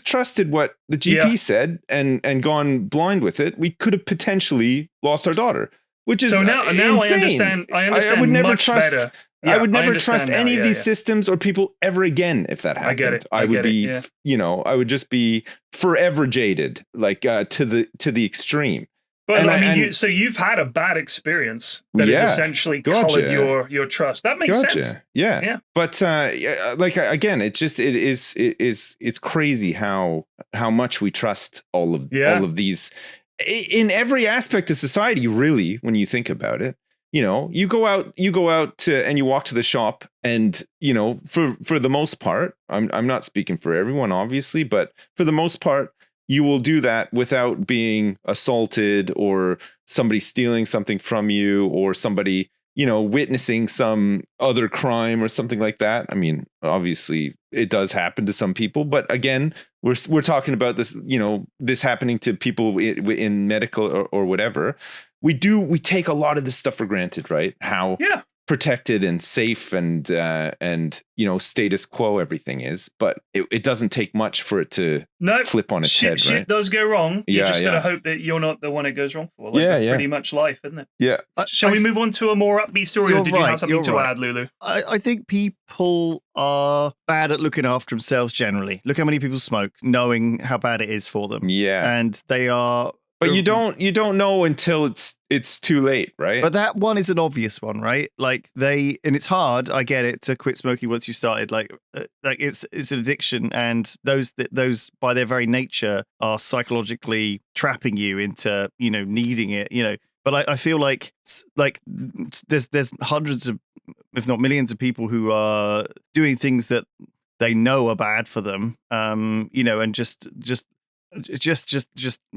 trusted what the GP said and gone blind with it, we could have potentially lost our daughter, which is now insane. I understand. I would never much trust. Better. I would never trust any of these systems or people ever again if that happened. I get it. I would just be forever jaded, like to the extreme. But And I mean, and- so you've had a bad experience that has Yeah. essentially Gotcha. colored your trust. That makes sense. Yeah. Yeah. But like again, it's crazy how much we trust all of these in every aspect of society, really, when you think about it. You know, you go out and you walk to the shop, and you know, for the most part, I'm not speaking for everyone, obviously, but for the most part, you will do that without being assaulted or somebody stealing something from you or somebody, you know, witnessing some other crime or something like that. I mean, obviously it does happen to some people, but again, we're talking about this, you know, this happening to people in medical or whatever. We take a lot of this stuff for granted, right? How protected and safe and you know, status quo everything is, but it doesn't take much for it to flip on its head, right? Shit does go wrong. You just gotta yeah. hope that you're not the one it goes wrong for. Like, Yeah, that's yeah. pretty much life, isn't it? Yeah. Shall we move on to a more upbeat story, or You're did you right, have something you're to right. add, Lulu? I think people are bad at looking after themselves generally. Look how many people smoke, knowing how bad it is for them. Yeah. And they are. But you don't know until it's too late, right? But that one is an obvious one, right? Like and it's hard. I get it, to quit smoking once you started. Like it's an addiction, and those by their very nature are psychologically trapping you into, you know, needing it. You know, but I feel like there's hundreds of, if not millions of people who are doing things that they know are bad for them. You know, and just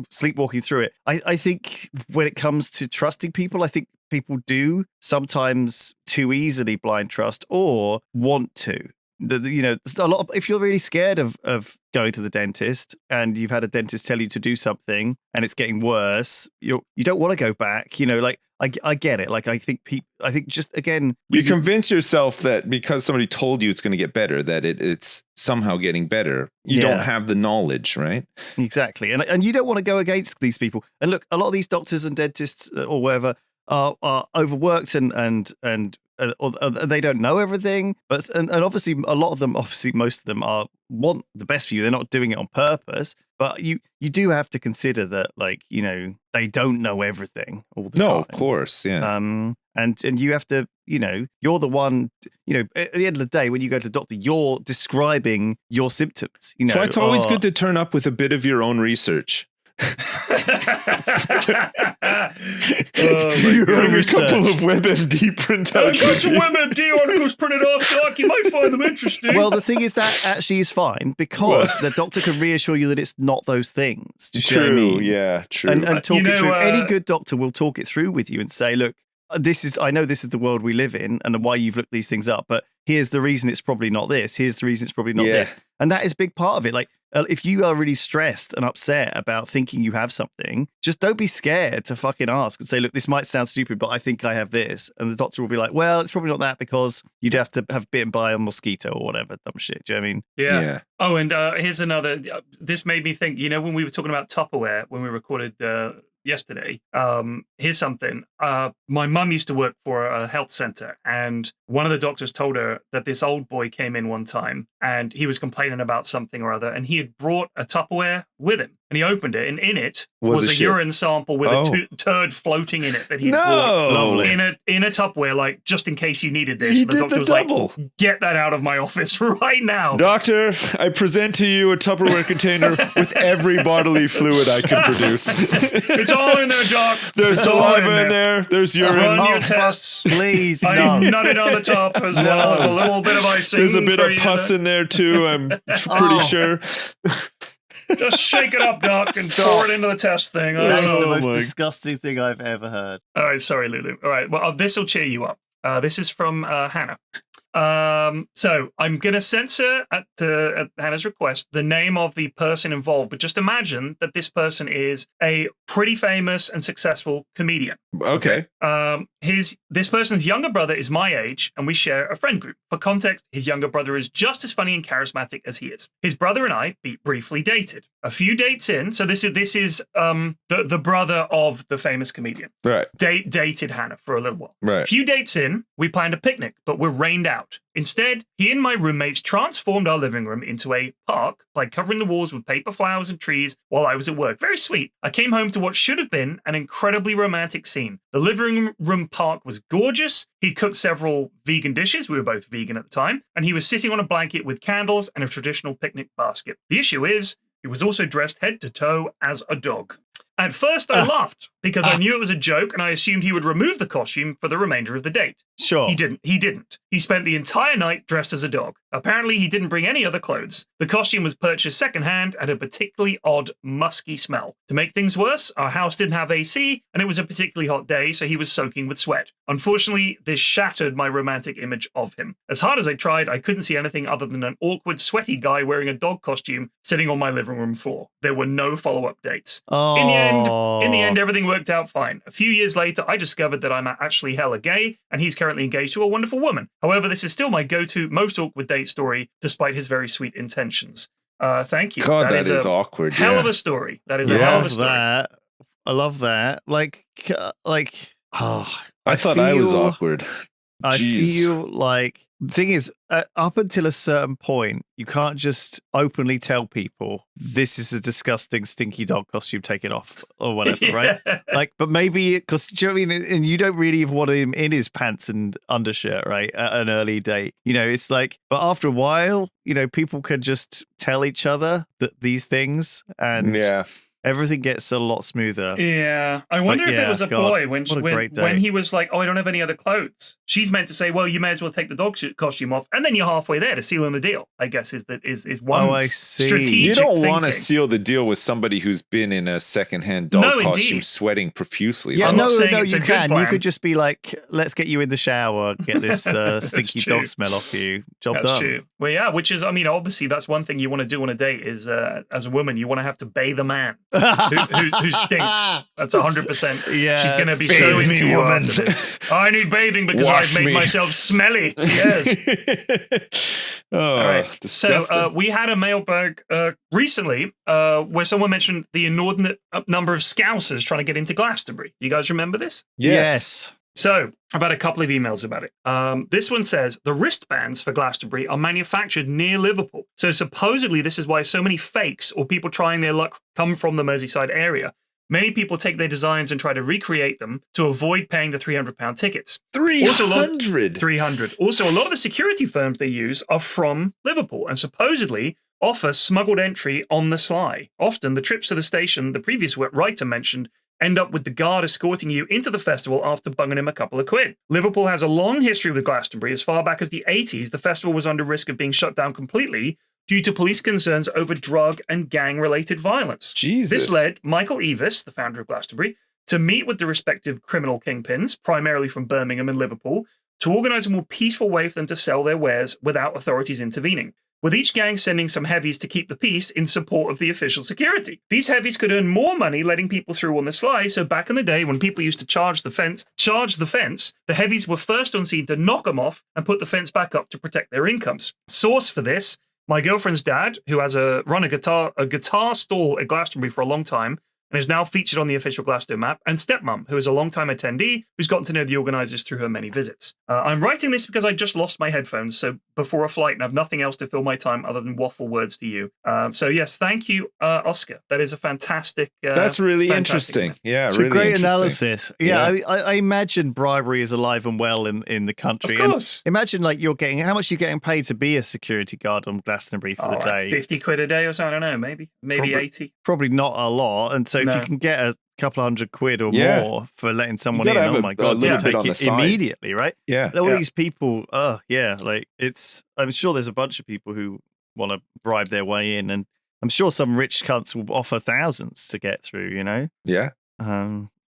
sleepwalking through it. I think when it comes to trusting people, I think people do sometimes too easily blind trust or want to. You know, a lot if you're really scared of going to the dentist and you've had a dentist tell you to do something and it's getting worse, you don't want to go back. You know, like I get it. Like I think just again, you convince yourself that because somebody told you it's going to get better, that it's somehow getting better. You don't have the knowledge, right? Exactly, and you don't want to go against these people. And look, a lot of these doctors and dentists or whatever are overworked and or they don't know everything. But and obviously a lot of them, obviously most of them want the best for you. They're not doing it on purpose. But you do have to consider that, like, you know, they don't know everything all the time. No, of course, yeah. And you have to, you know, you're the one, you know, at the end of the day, when you go to the doctor, you're describing your symptoms. You know, so it's always good to turn up with a bit of your own research. Bring a couple of WebMD printouts. I've got some WebMD articles printed off, Doc. You might find them interesting. Well, the thing is that actually is fine because the doctor can reassure you that it's not those things. Do you see what I mean? Yeah, true. And talk You it through. know, Any good doctor will talk it through with you and say, look, I know this is the world we live in and why you've looked these things up, but here's the reason it's probably not this. Here's the reason it's probably not this. And that is a big part of it. Like, if you are really stressed and upset about thinking you have something, just don't be scared to fucking ask and say, look, this might sound stupid, but I think I have this. And the doctor will be like, well, it's probably not that because you'd have to have bitten by a mosquito or whatever dumb shit. Do you know what I mean? Yeah. Oh, and here's another. This made me think, you know, when we were talking about Tupperware, when we recorded yesterday, here's something. My mum used to work for a health center, and one of the doctors told her that this old boy came in one time and he was complaining about something or other, and he had brought a Tupperware with him, and he opened it, and in it was a urine sample with a turd floating in it that he brought in a Tupperware, like, just in case you needed this. He And the did doctor the was double. like, get that out of my office right now. Doctor, I present to you a Tupperware container with every bodily fluid I can produce. It's all in there, Doc. There's It's all saliva in there. There's urine. Run your tests. Please, I nutted on the top as well as a little bit of icing. There's a bit for of you pus to- in there too, I'm pretty sure. Just shake it up, Doc, and pour it into the test thing. I That don't is the know. most disgusting thing I've ever heard. All right, sorry, Lulu. All right, well, this will cheer you up. This is from Hannah. So I'm going to censor at Hannah's request the name of the person involved, but just imagine that this person is a pretty famous and successful comedian. Okay. This person's younger brother is my age, and we share a friend group. For context, his younger brother is just as funny and charismatic as he is. His brother and I briefly dated. A few dates in, so this is the brother of the famous comedian. Right. Dated Hannah for a little while. Right. A few dates in, we planned a picnic, but we're rained out. out. Instead, he and my roommates transformed our living room into a park by covering the walls with paper flowers and trees while I was at work. Very sweet. I came home to what should have been an incredibly romantic scene. The living room park was gorgeous. He cooked several vegan dishes. We were both vegan at the time. And he was sitting on a blanket with candles and a traditional picnic basket. The issue is, he was also dressed head to toe as a dog. At first, I laughed because I knew it was a joke and I assumed he would remove the costume for the remainder of the date. Sure. He didn't. He spent the entire night dressed as a dog. Apparently, he didn't bring any other clothes. The costume was purchased secondhand and had a particularly odd, musky smell. To make things worse, our house didn't have AC and it was a particularly hot day, so he was soaking with sweat. Unfortunately, this shattered my romantic image of him. As hard as I tried, I couldn't see anything other than an awkward, sweaty guy wearing a dog costume sitting on my living room floor. There were no follow-up dates. Oh. In the end, everything worked out fine. A few years later, I discovered that I'm actually hella gay, and he's currently engaged to a wonderful woman. However, this is still my go-to most awkward date story, despite his very sweet intentions. Thank you. God, that is awkward. Hell of a story. That is a hell of a story. I love that. I thought I was awkward. I feel like the thing is, up until a certain point, you can't just openly tell people this is a disgusting, stinky dog costume, take it off or whatever, right? Like, but maybe because do you know what I mean? And you don't really even want him in his pants and undershirt, right? At an early date, it's like, but after a while, people can just tell each other that these things, and everything gets a lot smoother. Yeah. I wonder if it was a ploy when he was like, oh, I don't have any other clothes. She's meant to say, well, you may as well take the dog costume off. And then you're halfway there to sealing the deal, I guess, is one strategic You don't want to thinking. seal the deal with somebody who's been in a secondhand dog costume sweating profusely. Yeah, no, you can. You could just be like, let's get you in the shower, get this stinky dog smell off you. Job done. That's true. Well, yeah, which is, obviously that's one thing you want to do on a date is, as a woman, you want to have to bathe a man. who stinks. That's 100%. Yeah, she's going to be so into you after this. I need bathing because I've made myself smelly. Yes. All right. Disgusting. So we had a mailbag recently where someone mentioned the inordinate number of Scousers trying to get into Glastonbury. You guys remember this? Yes. So I've had a couple of emails about it. This one says, the wristbands for Glastonbury are manufactured near Liverpool. So supposedly this is why so many fakes or people trying their luck come from the Merseyside area. Many people take their designs and try to recreate them to avoid paying the £300 tickets. 300? 300. Also, a lot of the security firms they use are from Liverpool and supposedly offer smuggled entry on the sly. Often the trips to the station the previous writer mentioned end up with the guard escorting you into the festival after bunging him a couple of quid. Liverpool has a long history with Glastonbury. As far back as the 80s, the festival was under risk of being shut down completely due to police concerns over drug and gang-related violence. Jesus. This led Michael Eavis, the founder of Glastonbury, to meet with the respective criminal kingpins, primarily from Birmingham and Liverpool, to organise a more peaceful way for them to sell their wares without authorities intervening, with each gang sending some heavies to keep the peace in support of the official security. These heavies could earn more money letting people through on the sly, so back in the day when people used to charge the fence, the heavies were first on scene to knock them off and put the fence back up to protect their incomes. Source for this, my girlfriend's dad, who has run a guitar stall at Glastonbury for a long time, and is now featured on the official Glasgow map, and stepmom, who is a long-time attendee, who's gotten to know the organisers through her many visits. I'm writing this because I just lost my headphones, so before a flight, and have nothing else to fill my time other than waffle words to you. So yes, thank you, Oscar. That is a fantastic. That's really interesting. Yeah, it's really a great interesting. analysis. Yeah, I imagine bribery is alive and well in the country. Of course. And imagine how much you're getting paid to be a security guard on Glastonbury for the day. 50 quid a day or something. I don't know. Maybe probably, 80. Probably not a lot. And so if you can get a couple $100 or more for letting someone in, oh my god, you take it immediately, right? Yeah. All these people, like I'm sure there's a bunch of people who want to bribe their way in, and I'm sure some rich cunts will offer thousands to get through, Yeah.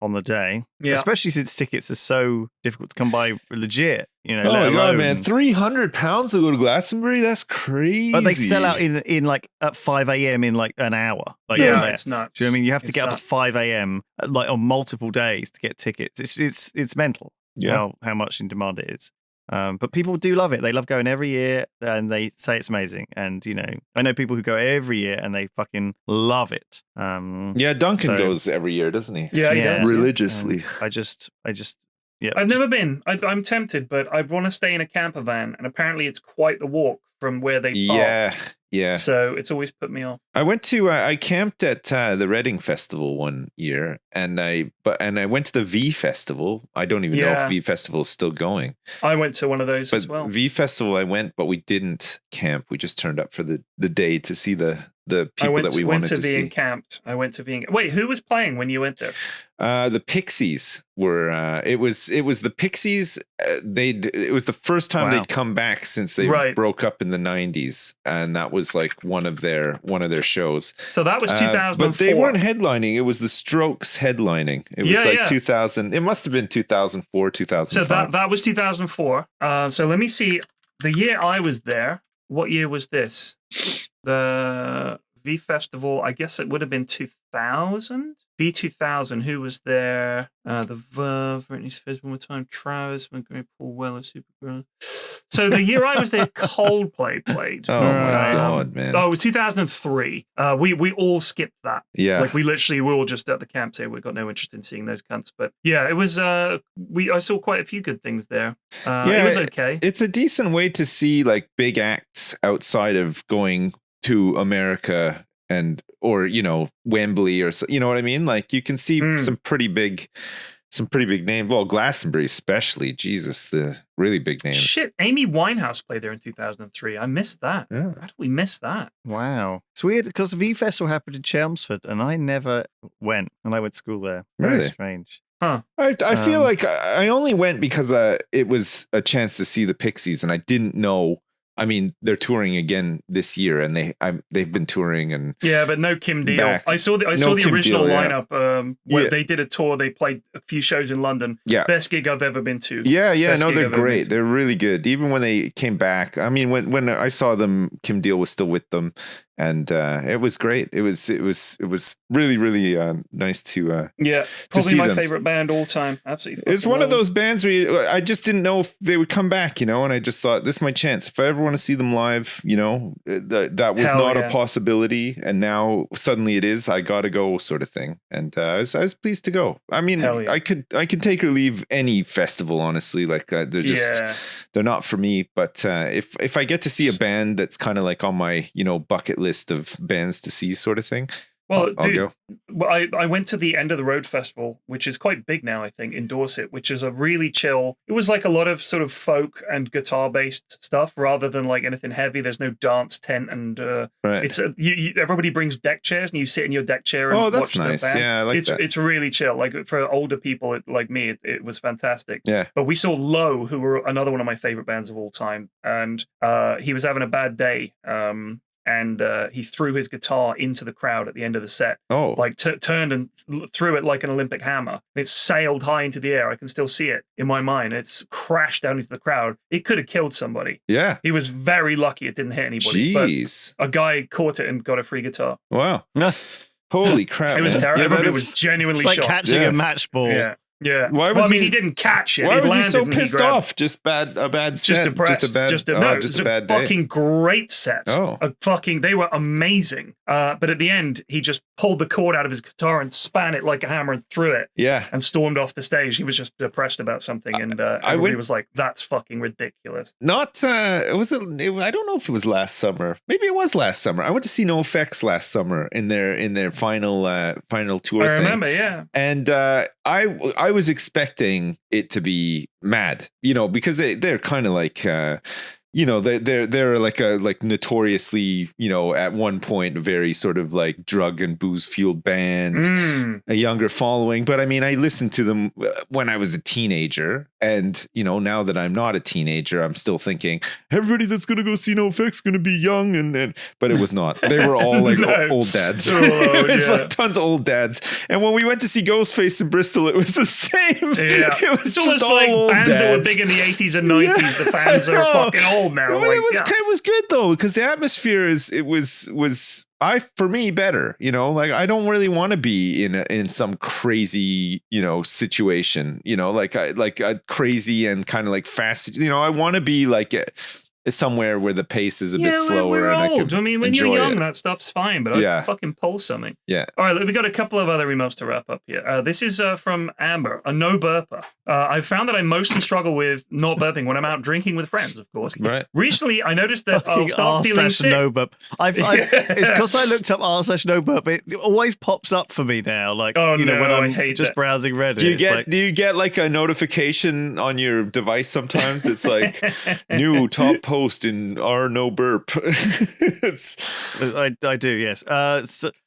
On the day. Yeah. Especially since tickets are so difficult to come by legit, Oh my god, man. £300 to go to Glastonbury? That's crazy. But they sell out in like at 5 a.m. in like an hour. Like it's nuts. Do you know what I mean? You have to get up at 5 a.m. like on multiple days to get tickets. It's mental how much in demand it is. But people do love it. They love going every year and they say it's amazing. And, I know people who go every year and they fucking love it. Duncan goes every year, doesn't he? Yeah, he does. Religiously. I just Yeah. I've never been. I'm tempted, but I want to stay in a camper van, and apparently it's quite the walk from where they park. Yeah. So it's always put me off. I went to I camped at the Reading Festival one year, and I went to the V Festival. I don't even know if V Festival is still going. I went to one of those as well. V Festival I went, but we didn't camp. We just turned up for the day to see the people that we wanted to see. I went to V and wait, who was playing when you went there? The Pixies were. It was the Pixies. It was the first time they'd come back since they broke up in the 90s, and that was like one of their shows. So that was 2004. But they weren't headlining. It was the Strokes headlining. It was 2000. It must have been 2004, 2005. So that was 2004. So let me see. The year I was there. What year was this? The V Festival, I guess it would have been 2000. V2000, who was there? The Verve, Britney Spears, One More Time, Travis, McGrath, Paul Weller, Supergirl. So the year I was there, Coldplay played. Oh my God, man. Oh, it was 2003. We all skipped that. Yeah. Like we were all just at the camp saying we've got no interest in seeing those cunts. But yeah, it was, I saw quite a few good things there. It was okay. It's a decent way to see like big acts outside of going to America or Wembley or you know what I mean? Like you can see some pretty big names. Well, Glastonbury especially. Jesus, the really big names. Shit, Amy Winehouse played there in 2003. I missed that. Yeah. How did we miss that? Wow. It's weird because V Festival happened in Chelmsford and I never went, and I went to school there. Very strange. Huh. I feel like I only went because it was a chance to see the Pixies, and I didn't know. I mean, they're touring again this year, and they've been touring and but no Kim Deal. Back. I saw the original lineup where they did a tour. They played a few shows in London. Yeah, best gig I've ever been to. They're great. They're really good. Even when they came back, I mean, when I saw them, Kim Deal was still with them, and it was great. It was really really nice to probably my them. favorite band all time. Absolutely, it's one of those bands where I just didn't know if they would come back, and I just thought this is my chance. If I ever want to see them live, that was not a possibility, and now suddenly it is. I gotta go, sort of thing. And I was pleased to go. I mean, I could take or leave any festival, honestly. Like they're just they're not for me. But if I get to see a band that's kind of like on my bucket list of bands to see, sort of thing. Well, I'll go. I went to the End of the Road Festival, which is quite big now, I think, in Dorset, which is a really chill. It was like a lot of sort of folk and guitar-based stuff rather than like anything heavy. There's no dance tent, and it's everybody brings deck chairs, and you sit in your deck chair and that's watch nice. the band. Yeah, I like that. It's really chill. Like for older people like me, it was fantastic. Yeah. But we saw Low, who were another one of my favorite bands of all time, and he was having a bad day. And he threw his guitar into the crowd at the end of the set. Oh, like turned and threw it like an Olympic hammer. It sailed high into the air. I can still see it in my mind. It's crashed down into the crowd. It could have killed somebody. Yeah. He was very lucky it didn't hit anybody. Jeez. But a guy caught it and got a free guitar. Wow. Holy crap. It was terrible. Everybody was genuinely shocked. It's like catching a match ball. Yeah. Yeah. Why was he didn't catch it. Why was he so pissed off? Just a bad set. Just depressed. Just a bad day. Fucking great set. Oh. They were amazing. But at the end, he just pulled the cord out of his guitar and span it like a hammer and threw it. Yeah. And stormed off the stage. He was just depressed about something, and everybody was like, "That's fucking ridiculous." Not was it? I don't know if it was last summer. Maybe it was last summer. I went to see NoFX last summer in their final tour. I remember, yeah. And I was expecting it to be mad, because they're kind of like they're like notoriously, at one point very sort of like drug and booze fueled band, a younger following. But I mean, I listened to them when I was a teenager, and now that I'm not a teenager, I'm still thinking everybody that's gonna go see NoFX is gonna be young, and but it was not. They were all like old dads. It's like tons of old dads. And when we went to see Ghostface in Bristol, it was the same. Yeah. It was it's just almost all like old bands dads that were big in the 80s and 90s. The fans are fucking old now. Well, it was good though, because the atmosphere was for me better. Like I don't really want to be in some crazy situation. Like a crazy and kind of like fast. I want to be like somewhere where the pace is a bit Yeah, slower. we're and old. I mean, when you're enjoy young, it. that stuff's fine, but I fucking pull something. Yeah. All right, we got a couple of other emails to wrap up here. This is from Amber, a no burper. I found that I mostly struggle with not burping when I'm out drinking with friends, of course. Right. Recently, I noticed that I'll start feeling sick. No burp. It's because I looked up r/no burp. It always pops up for me now. Like, when I'm just browsing Reddit. Do you get like a notification on your device sometimes? It's like new top post in R no burp. I do, yes.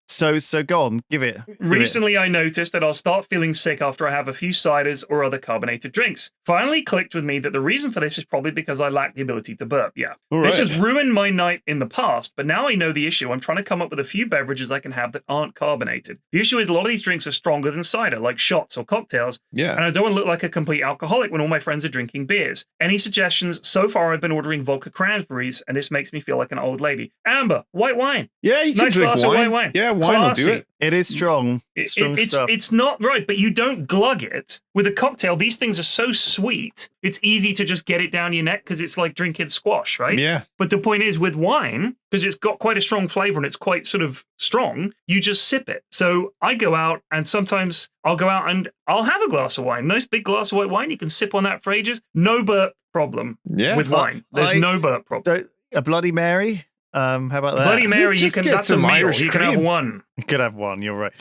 So go on, give it. Recently, I noticed that I'll start feeling sick after I have a few ciders or other carbonated drinks. Finally clicked with me that the reason for this is probably because I lack the ability to burp. Yeah. This has ruined my night in the past, but now I know the issue. I'm trying to come up with a few beverages I can have that aren't carbonated. The issue is a lot of these drinks are stronger than cider, like shots or cocktails. Yeah. And I don't want to look like a complete alcoholic when all my friends are drinking beers. Any suggestions? So far, I've been ordering vodka cranberries, and this makes me feel like an old lady. Amber, white wine. Yeah, you can nice drink glass wine. of white wine. Yeah, wine will do it. It is strong. Strong stuff. It's not right, but you don't glug it. With a cocktail, these things are so sweet, it's easy to just get it down your neck because it's like drinking squash, right? Yeah. But the point is, with wine, because it's got quite a strong flavor and it's quite sort of strong, you just sip it. So I go out and sometimes I'll go out and I'll have a glass of wine. Nice big glass of white wine. You can sip on that for ages. No burp problem with wine. There's no burp problem. A Bloody Mary? How about that? Bloody Mary, that's a meal. Irish You can have one. You could have one, you're right.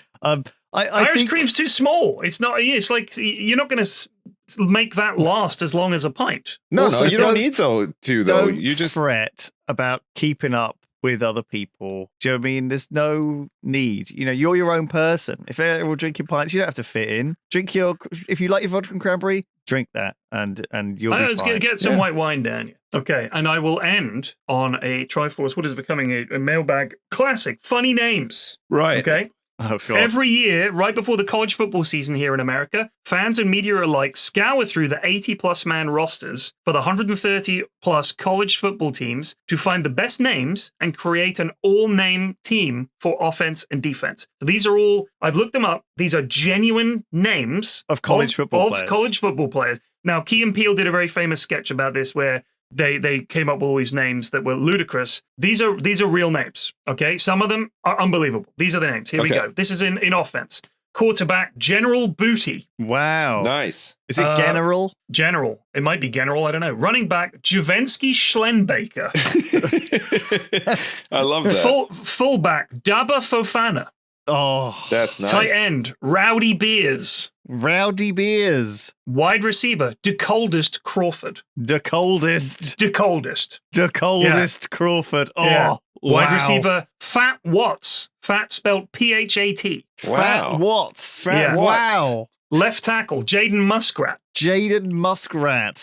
Irish think cream's too small. It's not. It's like you're not going to make that last as long as a pint. No, Also, you don't need though. You just fret about keeping up with other people. Do you know what I mean? There's no need. You're your own person. If they're all drinking pints, you don't have to fit in. If you like your vodka and cranberry, drink that, and you'll be fine. Get some white wine down here. Okay, and I will end on a Triforce, what is becoming a mailbag classic, funny names. Right. Okay. Oh, God. Every year, right before the college football season here in America, fans and media alike scour through the 80-plus man rosters for the 130-plus college football teams to find the best names and create an all-name team for offense and defense. So these are all, I've looked them up, these are genuine names of college football players. Now, Key and Peele did a very famous sketch about this where they came up with all these names that were ludicrous. These are real names, okay? Some of them are unbelievable. These are the names. Here we go. This is in offense. Quarterback, General Booty. Wow. Nice. Is it General? General. It might be General. I don't know. Running back, Juvensky Schlenbaker. I love that. Fullback, Daba Fofana. Oh, that's nice. Tight end, Rowdy Beers. Rowdy Beers. Wide receiver, DeColdest Crawford. DeColdest Crawford. Oh, yeah. Wide wow. receiver, Fat Watts. Fat spelled P-H-A-T. Fat Watts. Fat Watts. Wow. Left tackle, Jaden Muskrat.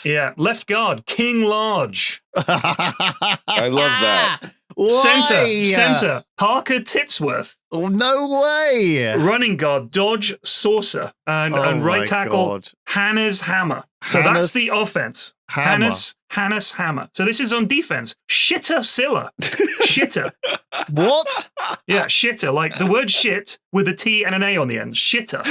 Yeah. Left guard, King Large. I love that. Center, Parker Titsworth. Oh, no way. Running guard, Dodge Saucer. And right tackle, Hannah's Hammer. So that's the offense. Hannah's Hammer. So this is on defense. Shitter Silla. Shitter. What? Yeah, shitter. Like the word shit with a T and an A on the end. Shitter.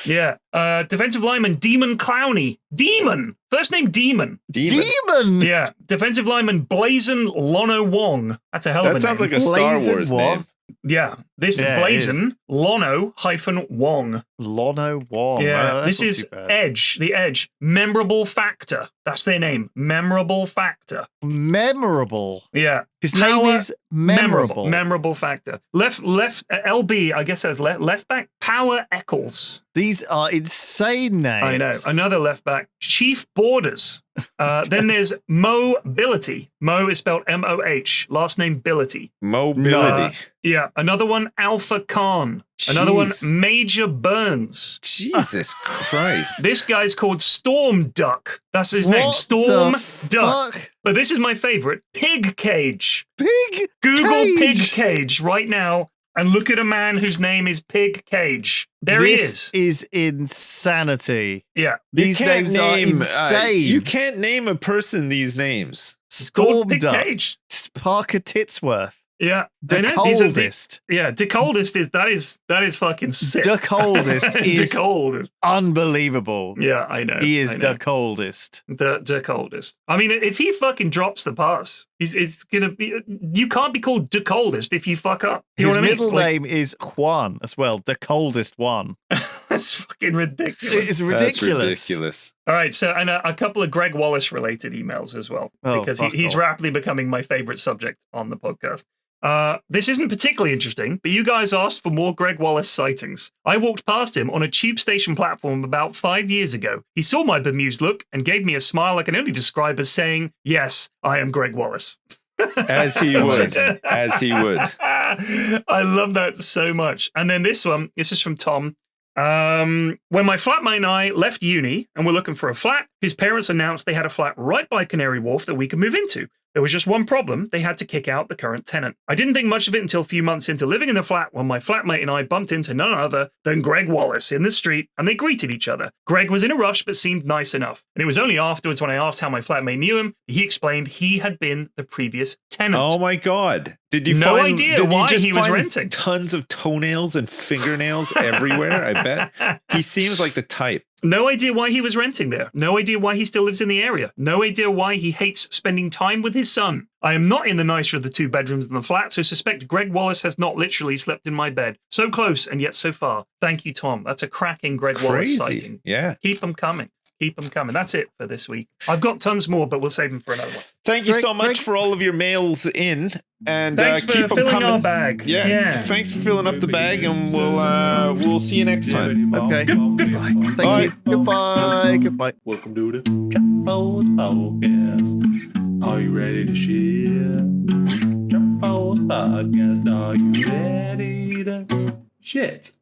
Yeah. Defensive lineman, Demon Clowney. Demon. First name, Demon. Yeah. Defensive lineman, Blazon Lono Wong. That's a hell of a name. That sounds like a Star Wars name. Yeah, this is Blazon Lono-Wong. Lono Wong. Yeah, this is Edge, the Edge. Memorable Factor. That's their name. Memorable Factor. Memorable. Yeah. His name is Memorable. Memorable Factor. Left, LB, I guess says left back, Power Eccles. These are insane names. I know. Another left back, Chief Borders. Then there's Mobility. Mo is spelled M-O-H. Last name Bility. Mobility. Yeah. Another one, Alpha Khan. Another one, Major Burns. Jesus Christ. This guy's called Storm Duck. That's his name. Storm Duck. But this is my favorite, Pig Cage. Google Pig Cage right now and look at a man whose name is Pig Cage. This is insanity. Yeah. These names are insane. You can't name a person these names. Storm Pig Duck. Cage. Parker Titsworth. Yeah, The I know. These are the- coldest. Yeah, the coldest is that is fucking sick. The coldest is the coldest. unbelievable. Yeah, I know. He is I know. the coldest. The coldest. I mean, if he fucking drops the pass, it's gonna be. You can't be called the coldest if you fuck up. You His know what I mean? middle name is Juan as well. The coldest one. That's fucking ridiculous. It's ridiculous. That's ridiculous. All right, so and a couple of Greg Wallace related emails as well, Oh, because fuck he's off. rapidly becoming my favorite subject on the podcast. This isn't particularly interesting, but you guys asked for more Greg Wallace sightings. I walked past him on a tube station platform about 5 years ago. He saw my bemused look and gave me a smile I can only describe as saying, "Yes, I am Greg Wallace." As he would. As he would. I love that so much. And then this is from Tom. When my flatmate and I left uni and were looking for a flat, his parents announced they had a flat right by Canary Wharf that we could move into. There was just one problem. They had to kick out the current tenant. I didn't think much of it until a few months into living in the flat when my flatmate and I bumped into none other than Greg Wallace in the street and they greeted each other. Greg was in a rush but seemed nice enough. And it was only afterwards when I asked how my flatmate knew him, he explained he had been the previous tenant. Oh my God. Did you No find, idea did why you just he was find renting. tons of toenails and fingernails everywhere? I bet. He seems like the type. No idea why he was renting there. No idea why he still lives in the area. No idea why he hates spending time with his son. I am not in the nicer of the two bedrooms in the flat, so suspect Greg Wallace has not literally slept in my bed. So close and yet so far. Thank you, Tom. That's a cracking Greg Wallace sighting. Yeah. Keep them coming. Keep them coming. That's it for this week. I've got tons more, but we'll save them for another one. Thank you Greg- so much Greg- for all of your mails in. And Thanks for keep them filling coming. our bag. Yeah. Thanks for filling up the bag, and we'll see you next time. Okay. Goodbye. Thank Bye. you. Goodbye. Goodbye. Welcome to the Triforce Podcast. Are you ready to share? Triforce Podcast, are you ready to shit?